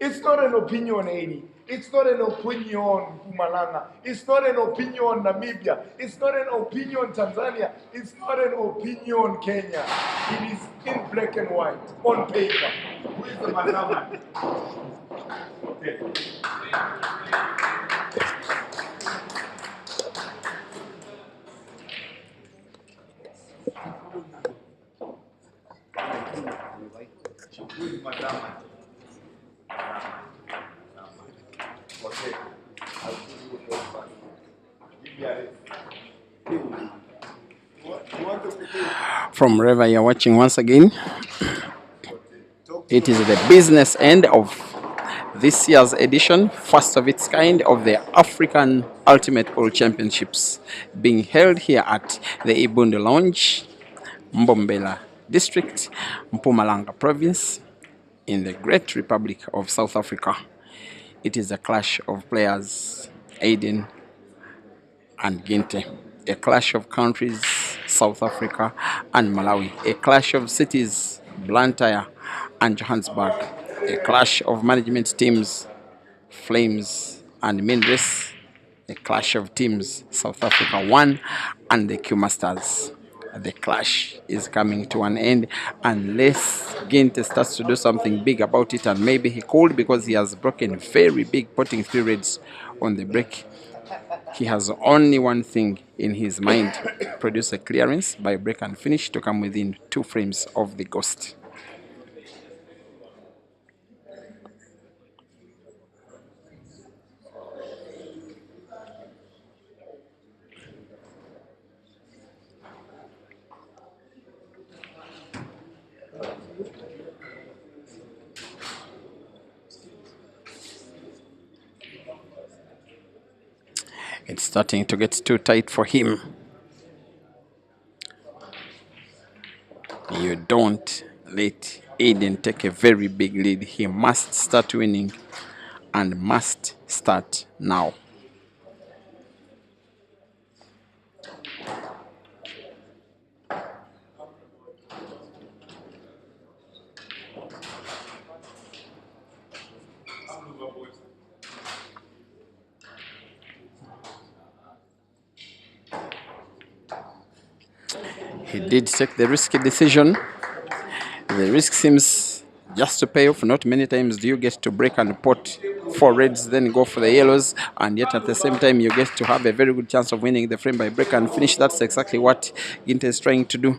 It's not an opinion, Adi. It's not an opinion, Pumalanga. It's not an opinion, Namibia. It's not an opinion, Tanzania. It's not an opinion, Kenya. It is in black and white, on paper. Who is the madam? Okay. Who is madam? Okay. I'll give you the first one. Give me a you want to prepare? From wherever you're watching once again, it is the business end of this year's edition, first of its kind, of the African Ultimate Pool Championships, being held here at the Ibundu Lounge, Mbombela District, Mpumalanga Province, in the Great Republic of South Africa. It is a clash of players, Aden and Ginte, a clash of countries, South Africa and Malawi, a clash of cities, Blantyre and Johannesburg. A clash of management teams, Flames and Mindres. A clash of teams, South Africa 1 and the Q Masters. The clash is coming to an end unless Ginte starts to do something big about it, and maybe he could, because he has broken very big, potting 3 reds on the break. He has only one thing in his mind: produce a clearance by break and finish to come within 2 frames of the ghost. It's starting to get too tight for him. You don't let Aden take a very big lead. He must start winning, and must start now. He did take the risky decision. The risk seems just to pay off. Not many times do you get to break and pot 4 reds, then go for the yellows, and yet at the same time you get to have a very good chance of winning the frame by break and finish. That's exactly what Ginte is trying to do.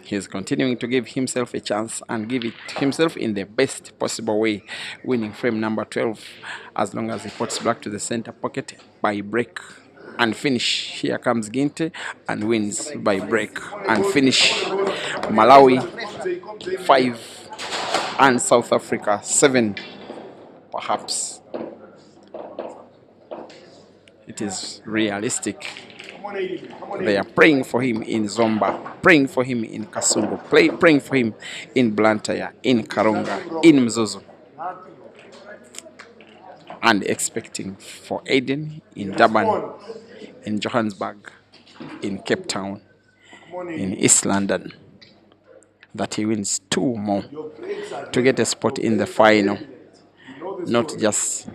He's continuing to give himself a chance and give it himself in the best possible way, winning frame number 12 as long as he puts back to the center pocket by break and finish. Here comes Ginte and wins by break and finish. Malawi 5 and South Africa 7, perhaps. It is realistic. They are praying for him in Zomba, praying for him in Kasumbu, praying for him in Blantyre, in Karonga, in Mzuzu, and expecting for Aden in Durban, in Johannesburg, in Cape Town, in East London, that he wins 2 more to get a spot in the final. Not just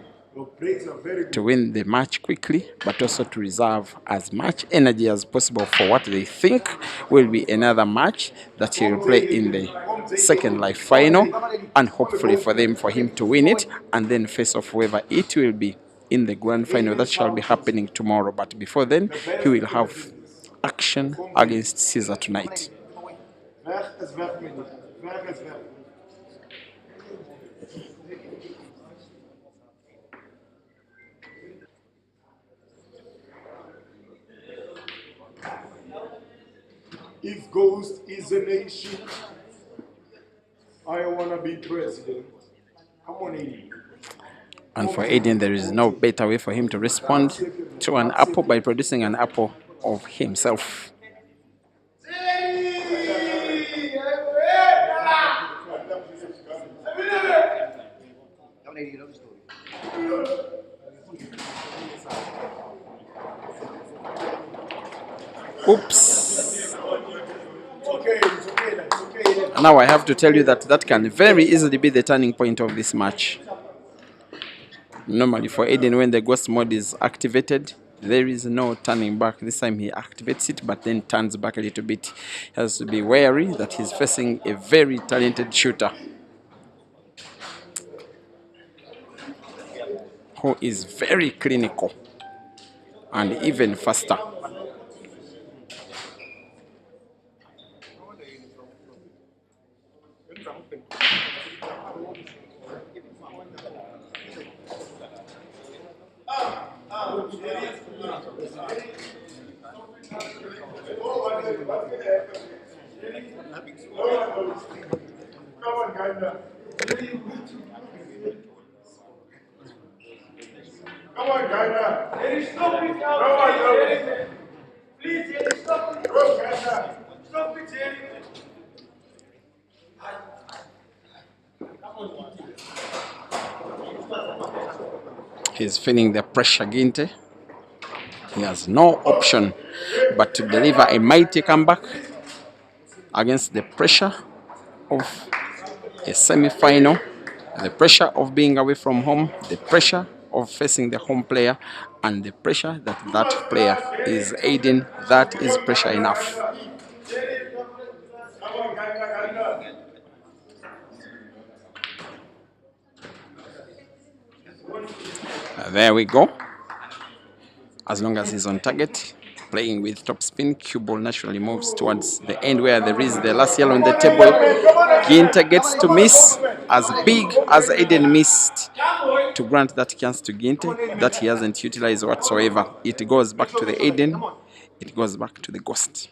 to win the match quickly, but also to reserve as much energy as possible for what they think will be another match that he will play in the second live final, and hopefully for him to win it and then face off whoever it will be in the grand final that shall be happening tomorrow. But before then, he will have action against Caesar tonight. If Ghost is a nation, I want to be president. Come on, Aden. And for Aden, there is no better way for him to respond to an apple by producing an apple of himself. Oops. Now I have to tell you that that can very easily be the turning point of this match. Normally for Aden, when the ghost mode is activated, there is no turning back. This time he activates it, but then turns back a little bit. He has to be wary that he's facing a very talented shooter who is very clinical and even faster. Come on, Gina. Stop it now. Please, stop it. Stop it, He's feeling the pressure, Ginte. He has no option but to deliver a mighty comeback against the pressure of a semi-final, the pressure of being away from home, the pressure of facing the home player, and the pressure that that player is Aden. That is pressure enough. There we go. As long as he's on target, playing with top spin, cue ball naturally moves towards the end where there is the last yellow on the table. Ginte gets to miss as big as Aden missed to grant that chance to Ginte that he hasn't utilized whatsoever. It goes back to the Aden. It goes back to the Ghost.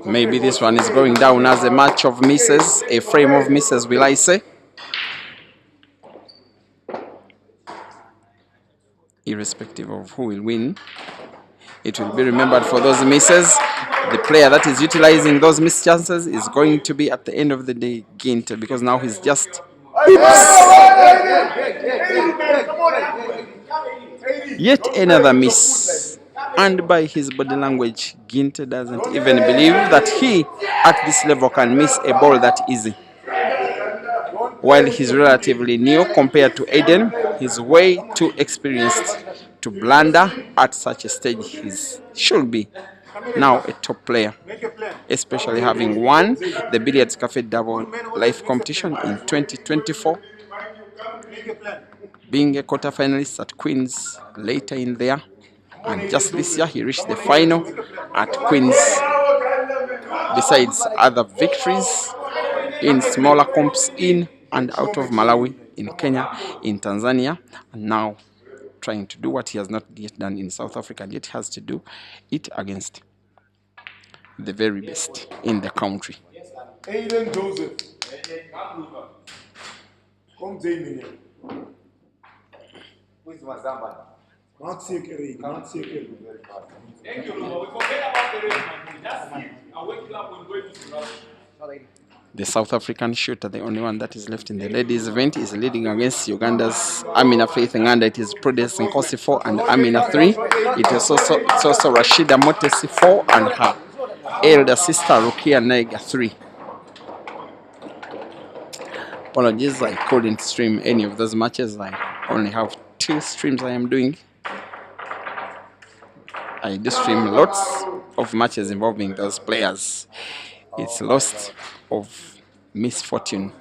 Maybe this one is going down as a match of misses, a frame of misses, will I say? Irrespective of who will win, it will be remembered for those misses. The player that is utilizing those missed chances is going to be, at the end of the day, Ginte, because now he's just... Yet another miss. And by his body language, Ginte doesn't even believe that he, at this level, can miss a ball that easy. While he's relatively new compared to Aden, he's way too experienced to blunder at such a stage. He should be now a top player, especially having won the Billiards Cafe Double Life competition in 2024, being a quarter-finalist at Queen's later in there, and just this year he reached the final at Queen's, besides other victories in smaller comps in and out of Malawi, in Kenya, in Tanzania, and now trying to do what he has not yet done in South Africa, and yet has to do it against the very best in the country. Aden Joseph. Come Jamie. Who is Mazamba? Not secret, not secret. Thank you, Lord. We forget about the race, man. Just sit and wake up when going to The South African shooter, the only one that is left in the ladies' event, is leading against Uganda's Amina Faith Nganda. It is Prudence Nkosi 4 and Amina 3. It is also Rashida Motesi 4 and her elder sister Rukia Naiga 3. Apologies, I couldn't stream any of those matches. I only have 2 streams I am doing. I do stream lots of matches involving those players. It's lost of misfortune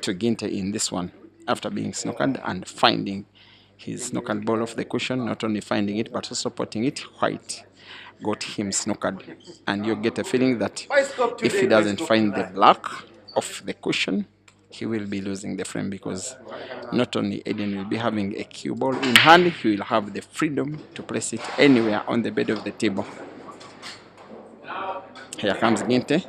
to Ginte in this one, after being snookered and finding his snookered ball off the cushion. Not only finding it, but also putting it white got him snookered. And you get a feeling that if he doesn't find the black off the cushion, he will be losing the frame, because not only Aden will be having a cue ball in hand, he will have the freedom to place it anywhere on the bed of the table. Here comes Ginte.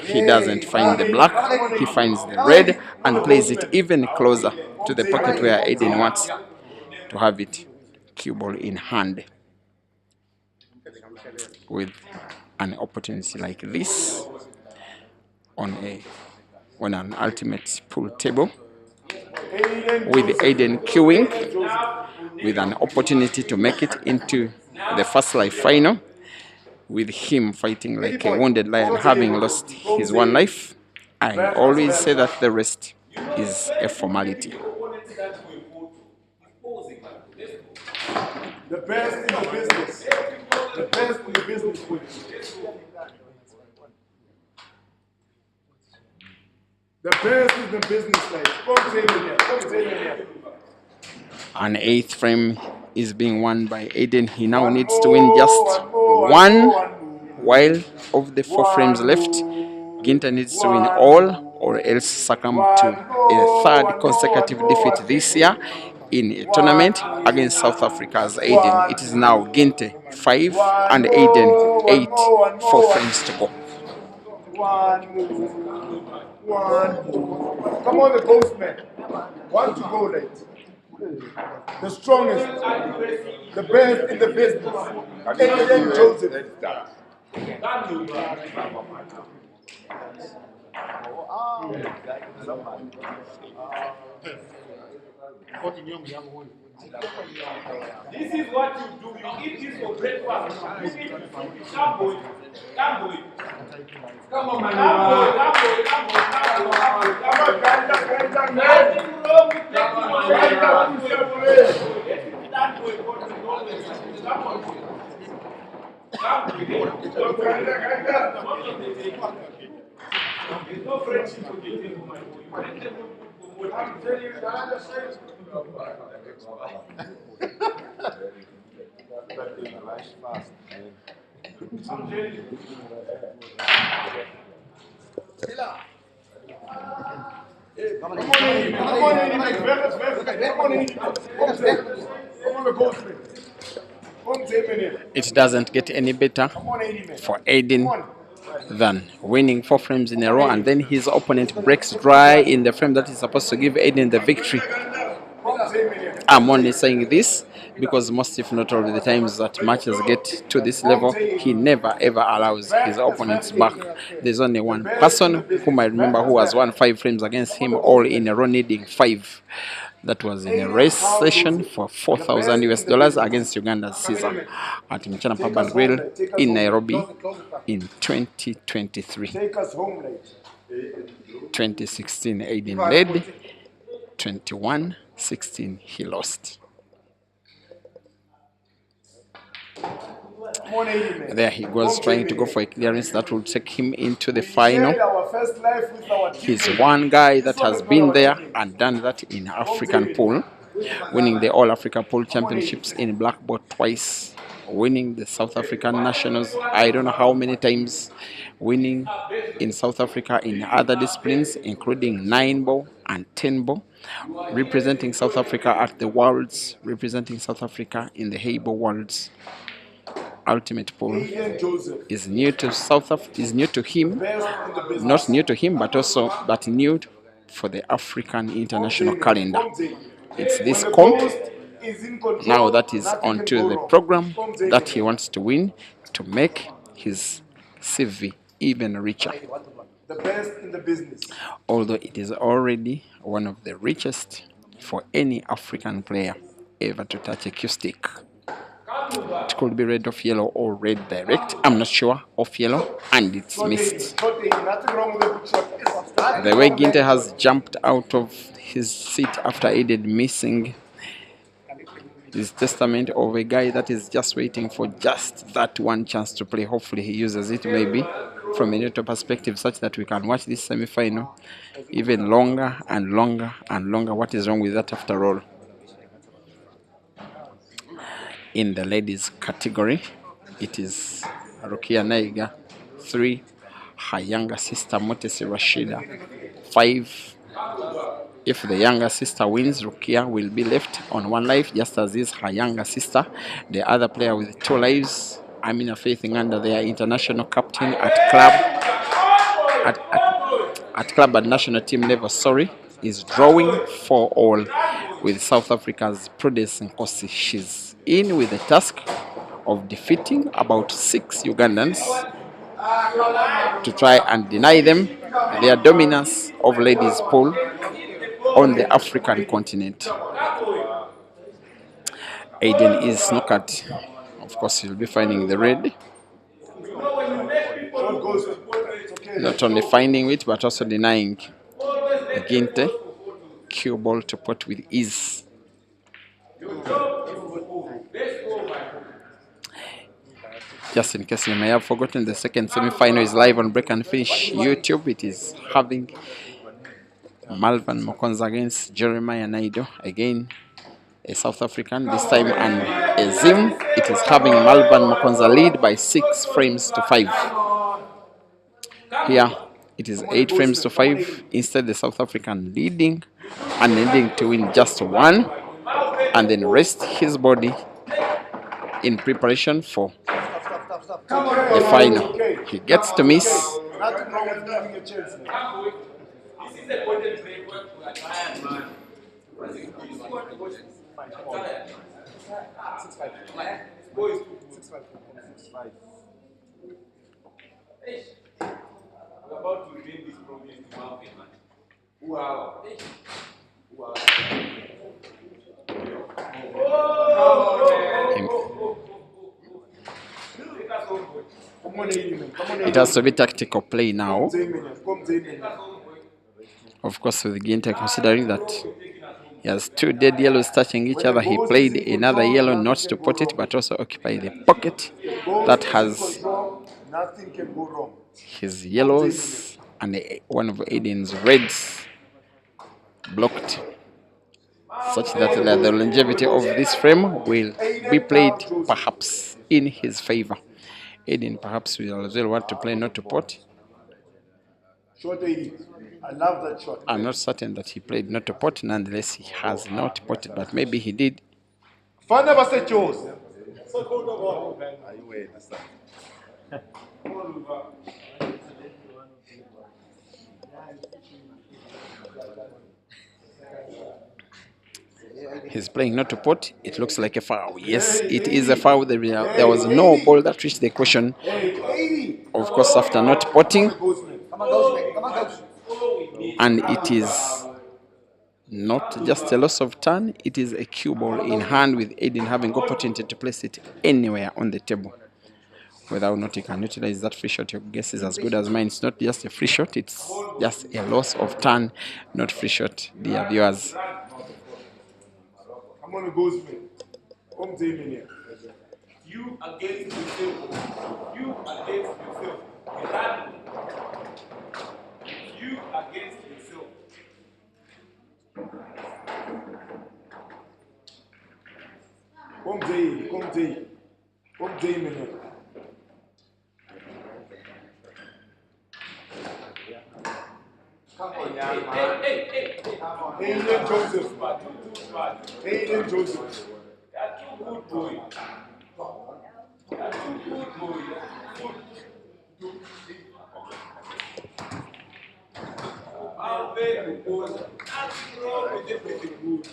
He doesn't find the black, he finds the red and plays it even closer to the pocket where Aden wants to have it, cue ball in hand. With an opportunity like this on an ultimate pool table, with Aden queuing, with an opportunity to make it into the first life final, with him fighting like a wounded lion, having lost his one life, I always say that the rest is a formality. The best in the business. The best in the business wins. The best is the business life. Come here. An 8th frame is being won by Aden. He now needs to win just one, while of the 4 frames left, Ginte needs to win all or else succumb to a 3rd consecutive defeat this year in a tournament against South Africa's Aden. It is now Ginte 5 and Aden 8, 4 frames to go. One. Come on, the postman. 1 to go late. The strongest, the best in the business. Aden Joseph. This is what you do. You eat this for breakfast. You eat it. Come boy. Come boy. Come on, man. Come boy. Come boy. Come boy. Come on, nothing wrong with taking your that boy. Come on. Come boy. There's no friendship with the table, my boy. I'm telling you, the other side. Come on, It doesn't get any better for Aden than winning 4 frames in a row, and then his opponent breaks dry in the frame that is supposed to give Aden the victory. I'm only saying this because most, if not all, of the times that matches get to this level, he never ever allows his opponents back. There's only one person whom I remember who has won 5 frames against him, all in a row, needing 5. That was in a race session for $4,000 against Uganda's Caesar at Mchana Pub and Grill in Nairobi in 2023. 2016, Aden led. 21-16, he lost. There he goes, trying to go for a clearance that will take him into the final. He's one guy that has been there and done that in African pool, winning the All Africa Pool Championships in black belt twice, winning the South African Nationals I don't know how many times, winning in South Africa in other disciplines including 9-ball and 10-ball, representing South Africa at the Worlds, representing South Africa in the Heibo Worlds. Ultimate Pool is new to is new to him, not new to him, but also but new for the African international calendar. It's this comp now that is onto the program that he wants to win to make his CV even richer. The best in the business. Although it is already one of the richest for any African player ever to touch a cue stick. It could be red off yellow or red direct. I'm not sure. Off yellow, and it's missed. The way Ginte has jumped out of his seat after Aden missing is testament of a guy that is just waiting for just that one chance to play. Hopefully he uses it maybe from a neutral perspective such that we can watch this semi-final even longer and longer and longer. What is wrong with that after all? In the ladies category, it is Rukia Naiga 3, her younger sister Motesi Rashida 5. If the younger sister wins, Rukia will be left on 1 life, just as is her younger sister. The other player with 2 lives, Amina Faith under their international captain at club and national team level, is drawing 4-all with South Africa's Prudence Nkosi. She's in with the task of defeating about 6 Ugandans to try and deny them their dominance of ladies pool on the African continent. Aden is snookered. Of course, he'll be finding the red. Not only finding it, but also denying Ginte cue ball to pot with ease. Just in case you may have forgotten, the second semi-final is live on Break and Finish YouTube. It is having Malvan Mokonza against Jeremiah Naido. Again, a South African, this time and a Zim. It is having Malvan Mokonza lead by 6 frames to 5. Here, it is 8 frames to 5. Instead, the South African leading and needing to win just 1 and then rest his body in preparation for the final. He gets to miss. Nothing wrong with giving a chance. This is a content break. We're about to reveal this promise to Malvin. Wow. It has to be tactical play now. Come, Damien. Of course, with Ginte considering that he has two dead yellows touching each other, he played another yellow not to pot it but also occupy the pocket that has Nothing can go wrong. his yellows and one of Aden's reds blocked, such that the longevity of this frame will be played perhaps in his favor. Aden perhaps will as well want to play not to pot. Short 80. I love that shot. I'm not certain that he played not to pot, nonetheless he has not potted, but maybe he did. Fana basetyos. He's playing not to pot. It looks like a foul. Yes, it is a foul. There was no ball that reached the cushion. Of course, after not potting. And it is not just a loss of turn, it is a cue ball in hand with Aden having opportunity to place it anywhere on the table. Whether or not he can utilize that free shot, your guess is as good as mine. It's not just a free shot, it's just a loss of turn, not free shot, dear viewers. I'm on a Guzman. Come, Damien. You against yourself. You against yourself. You against yourself. Come, Damien. Come, Damien. Come, Damien. Aden Joseph. Aden Joseph. That's too good, boy. That's too good, boy. How very good. Nothing wrong with everything good.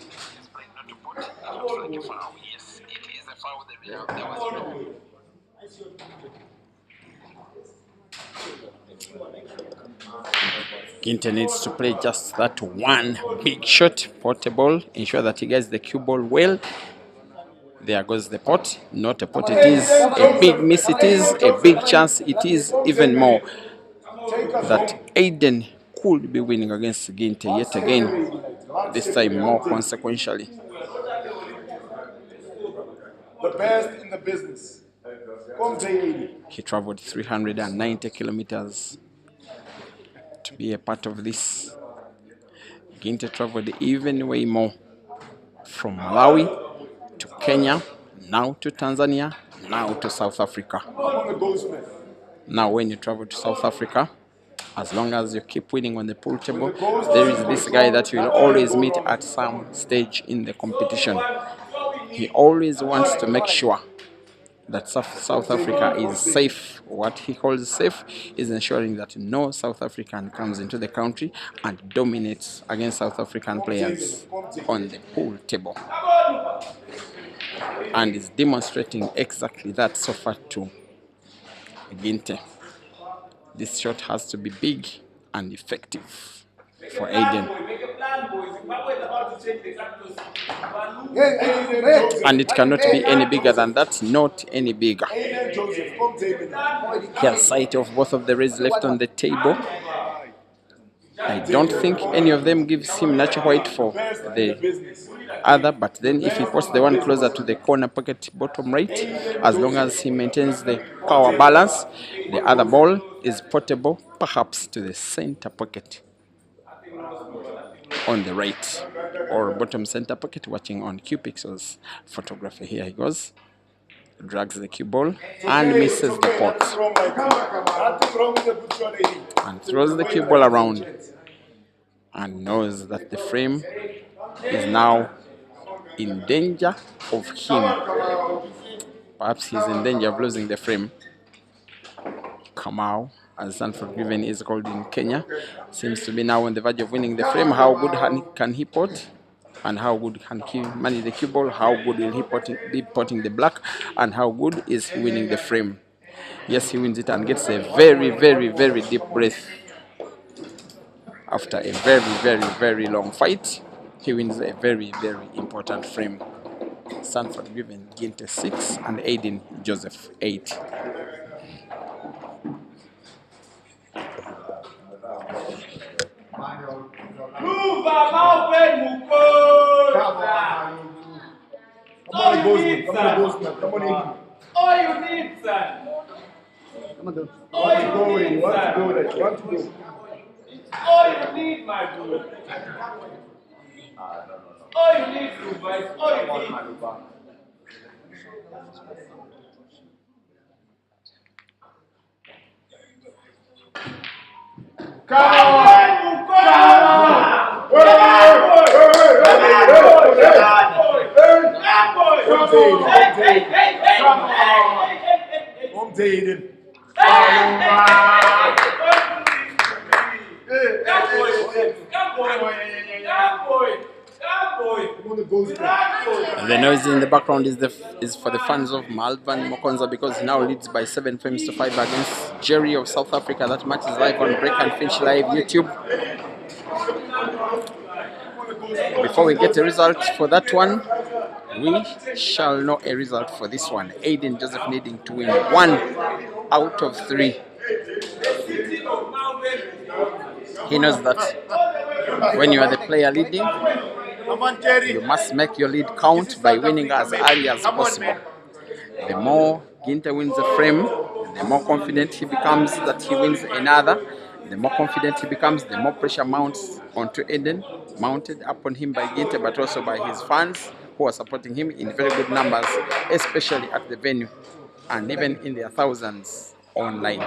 Yes, it is a foul. There was no. Ginte needs to play just that one big shot, portable, ensure that he gets the cue ball well. There goes the pot, not a pot, it is a big miss, it is a big chance, it is even more that Aden could be winning against Ginte yet again, this time more consequentially. The best in the business. Come, Damien. He traveled 390 kilometers to be a part of this. Ginte traveled even way more, from Malawi to Kenya, now to Tanzania, now to South Africa. I'm on the Guzman. Now when you travel to South Africa, as long as you keep winning on the pool table, there is this guy that you will always meet at some stage in the competition. He always wants to make sure that South Africa is safe. What he calls safe is ensuring that no South African comes into the country and dominates against South African players on the pool table. And is demonstrating exactly that so far to Ginte. This shot has to be big and effective for Aden. And it cannot be any bigger than that, not any bigger. He has sight of both of the reds left on the table. I don't think any of them gives him natural white for the other, but then if he puts the one closer to the corner pocket bottom right, as long as he maintains the power balance, the other ball is portable perhaps to the center pocket on the right, or bottom center pocket, watching on Q Pixels photography. Here he goes, drags the cue ball and misses the pot and throws the cue ball around and knows that the frame is now in danger of him. Perhaps he's in danger of losing the frame. Kamau, as Sanford Given is called in Kenya, seems to be now on the verge of winning the frame. How good can he pot? And how good can he manage the cue ball? How good will he be potting the black? And how good is he winning the frame? Yes, he wins it and gets a very, very, very deep breath. After a very, very, very long fight, he wins a very, very important frame. Sanford Given Ginte 6 and Aden Joseph 8. Come on, Bozeman. Come on, Bozeman. Come on, Aden. All you need, son. Want to go away. You want to go there. You want to go. All you need, my dude. All you need to survive. All you need. Come on! The noise in the background is for the fans of Malvan Mokonza because he now leads by 7 frames to 5 against Jerry of South Africa. That match is live on Break and Finch Live YouTube. Before we get a result for that one, we shall know a result for this one. Aden Joseph needing to win 1 out of 3. He knows that when you are the player leading, you must make your lead count by winning as early as possible. The more Ginte wins a frame, the more confident he becomes that he wins another. The more confident he becomes, the more pressure mounts onto Aden, mounted upon him by Ginte, but also by his fans who are supporting him in very good numbers, especially at the venue and even in their thousands online.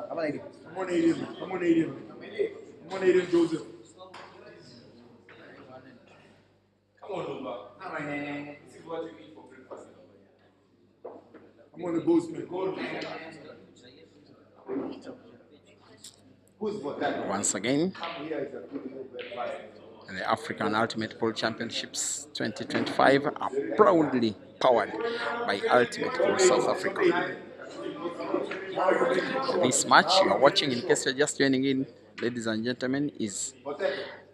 Come on, Aden. Come on, Aden. Come on, Aden. Come on, Aden Joseph. Come on, Luba. This is what you eat for breakfast. I'm on the Bozeman. Once again, the African Ultimate Pool Championships 2025 are proudly powered by Ultimate Pool South Africa. This match you are watching, in case you're just joining in, ladies and gentlemen, is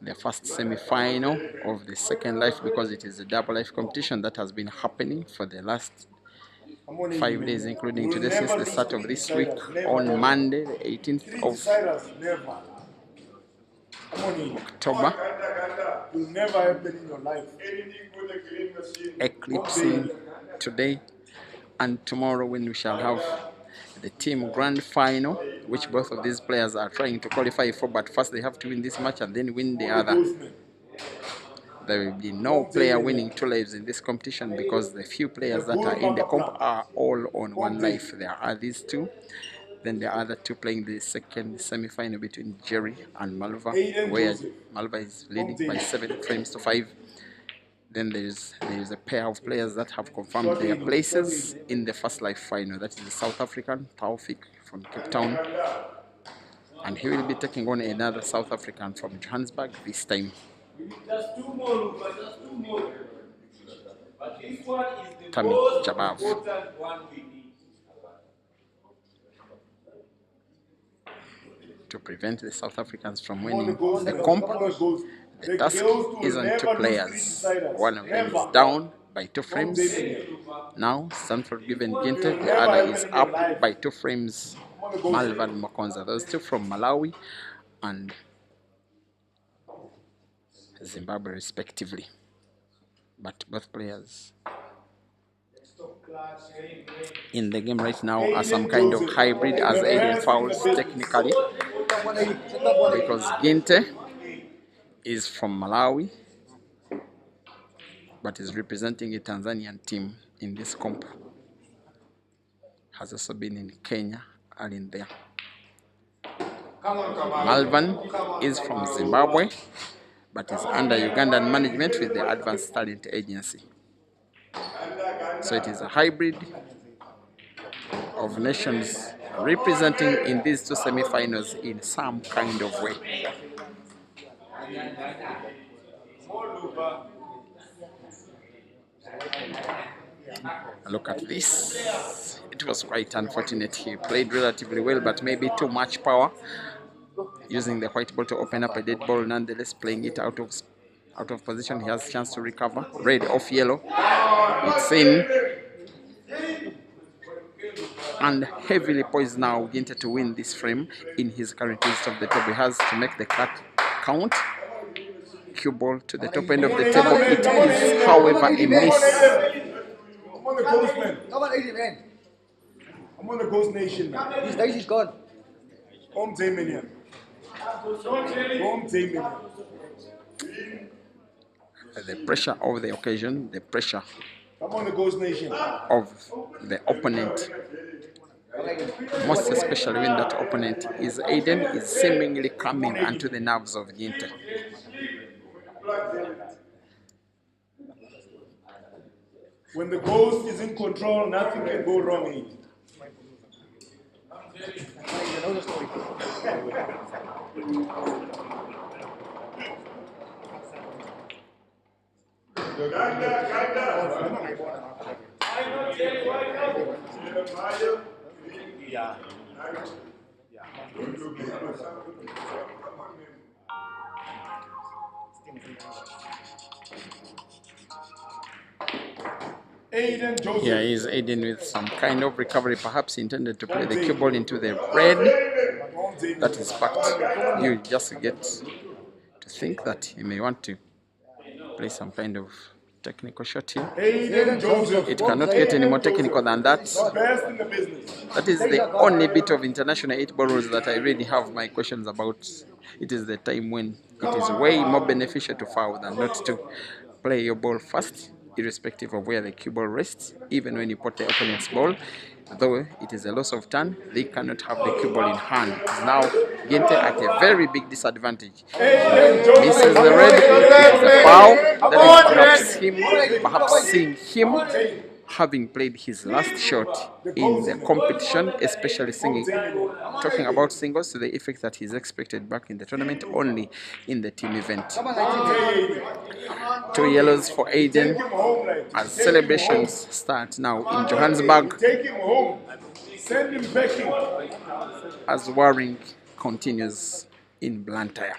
the first semi-final of the second life, because it is a double life competition that has been happening for the last 5 days, including today, since the start of this week on Monday, the 18th of October, will never happen in your life. eclipsing today and tomorrow, when we shall have the team grand final, which both of these players are trying to qualify for, but first they have to win this match and then win the other. There will be no player winning 2 lives in this competition because the few players that are in the comp are all on 1 life. There are these 2, then the other 2 playing the second semi-final between Jerry and Maluva, where Maluva is leading by 7 frames to 5. Then there is a pair of players that have confirmed their places in the first life final. That is the South African Taufik from Cape Town, and he will be taking on another South African from Johannesburg this time. Just 2 more, but just 2 more. But this one is the Tammy most Jabav. important one we need. To prevent the South Africans from winning the comp, the task is on 2 players. One of them is down by 2 frames. Now, Stanford given Ginte, the other is up by 2 frames. Malvan Mokonza. Those 2 from Malawi and Zimbabwe, respectively. But both players in the game right now are some kind of hybrid, as Aden fouls technically, because Ginte is from Malawi but is representing a Tanzanian team in this comp. Has also been in Kenya and in there. Malvan is from Zimbabwe but is under Ugandan management with the Advanced Talent Agency. So it is a hybrid of nations representing in these 2 semi-finals in some kind of way. Look at this. It was quite unfortunate. He played relatively well, but maybe too much power, using the white ball to open up a dead ball, nonetheless playing it out out of position. He has a chance to recover. Red off yellow. It's in. And heavily poised now, Ginte to win this frame in his current position of the table. He has to make the cut count. Cue ball to the top end of the table. It is, however, a miss. I'm on the ghost, man. Come on, easy, man. I'm on the ghost nation, man. His dice is gone. Home team in. Home team in. The pressure of the occasion, the pressure Come on, the ghost nation. of the opponent, most especially when that opponent is Aden, is seemingly coming onto the nerves of Ginte. When the ghost is in control, nothing can go wrong. Another story. Yeah. Aden Joseph. Here is Aden with some kind of recovery, perhaps intended to play the cue ball into the red. That is fact. You just get to think that he may want to play some kind of technical shot here. Aden Joseph. It cannot get any more technical than that. Best in the business. That is the only bit of international 8-ball rules that I really have my questions about. It is the time when it is way more beneficial to foul than not to play your ball fast, irrespective of where the cue ball rests. Even when you put the opponent's ball, though it is a loss of turn, they cannot have the cue ball in hand. It is now Ginte at a very big disadvantage. Misses the red, it is a foul. That is perhaps seeing him having played his last shot in the competition, especially talking about singles, to the effect that he's expected back in the tournament only in the team event. 2 yellows for Aden as celebrations start now in Johannesburg. Take him home. Send him packing. As warring continues in Blantyre.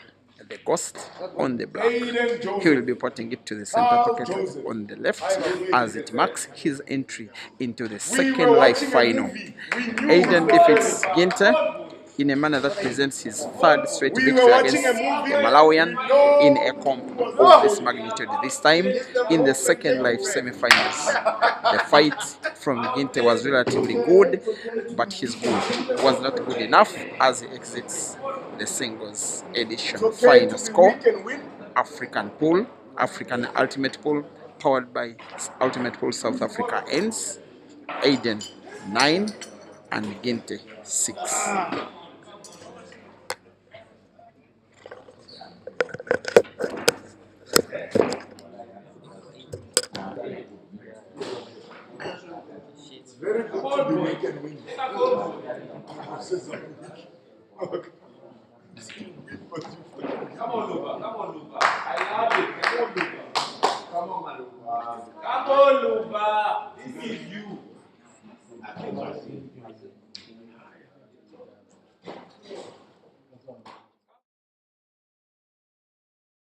The ghost on the black. He will be putting it to the center pocket on the left as it marks his entry into the second life final. Aden defeats Ginte in a manner that presents his third straight victory against the Malawian in a comp of this magnitude. This time in the second life semi-finals. The fight from Ginte was relatively good, but his good was not good enough as he exits the singles edition. Final score: African pool, African ultimate pool, powered by Ultimate Pool South Africa ends. Aden 9 and Ginte 6. It's very good to be weak and win. Okay.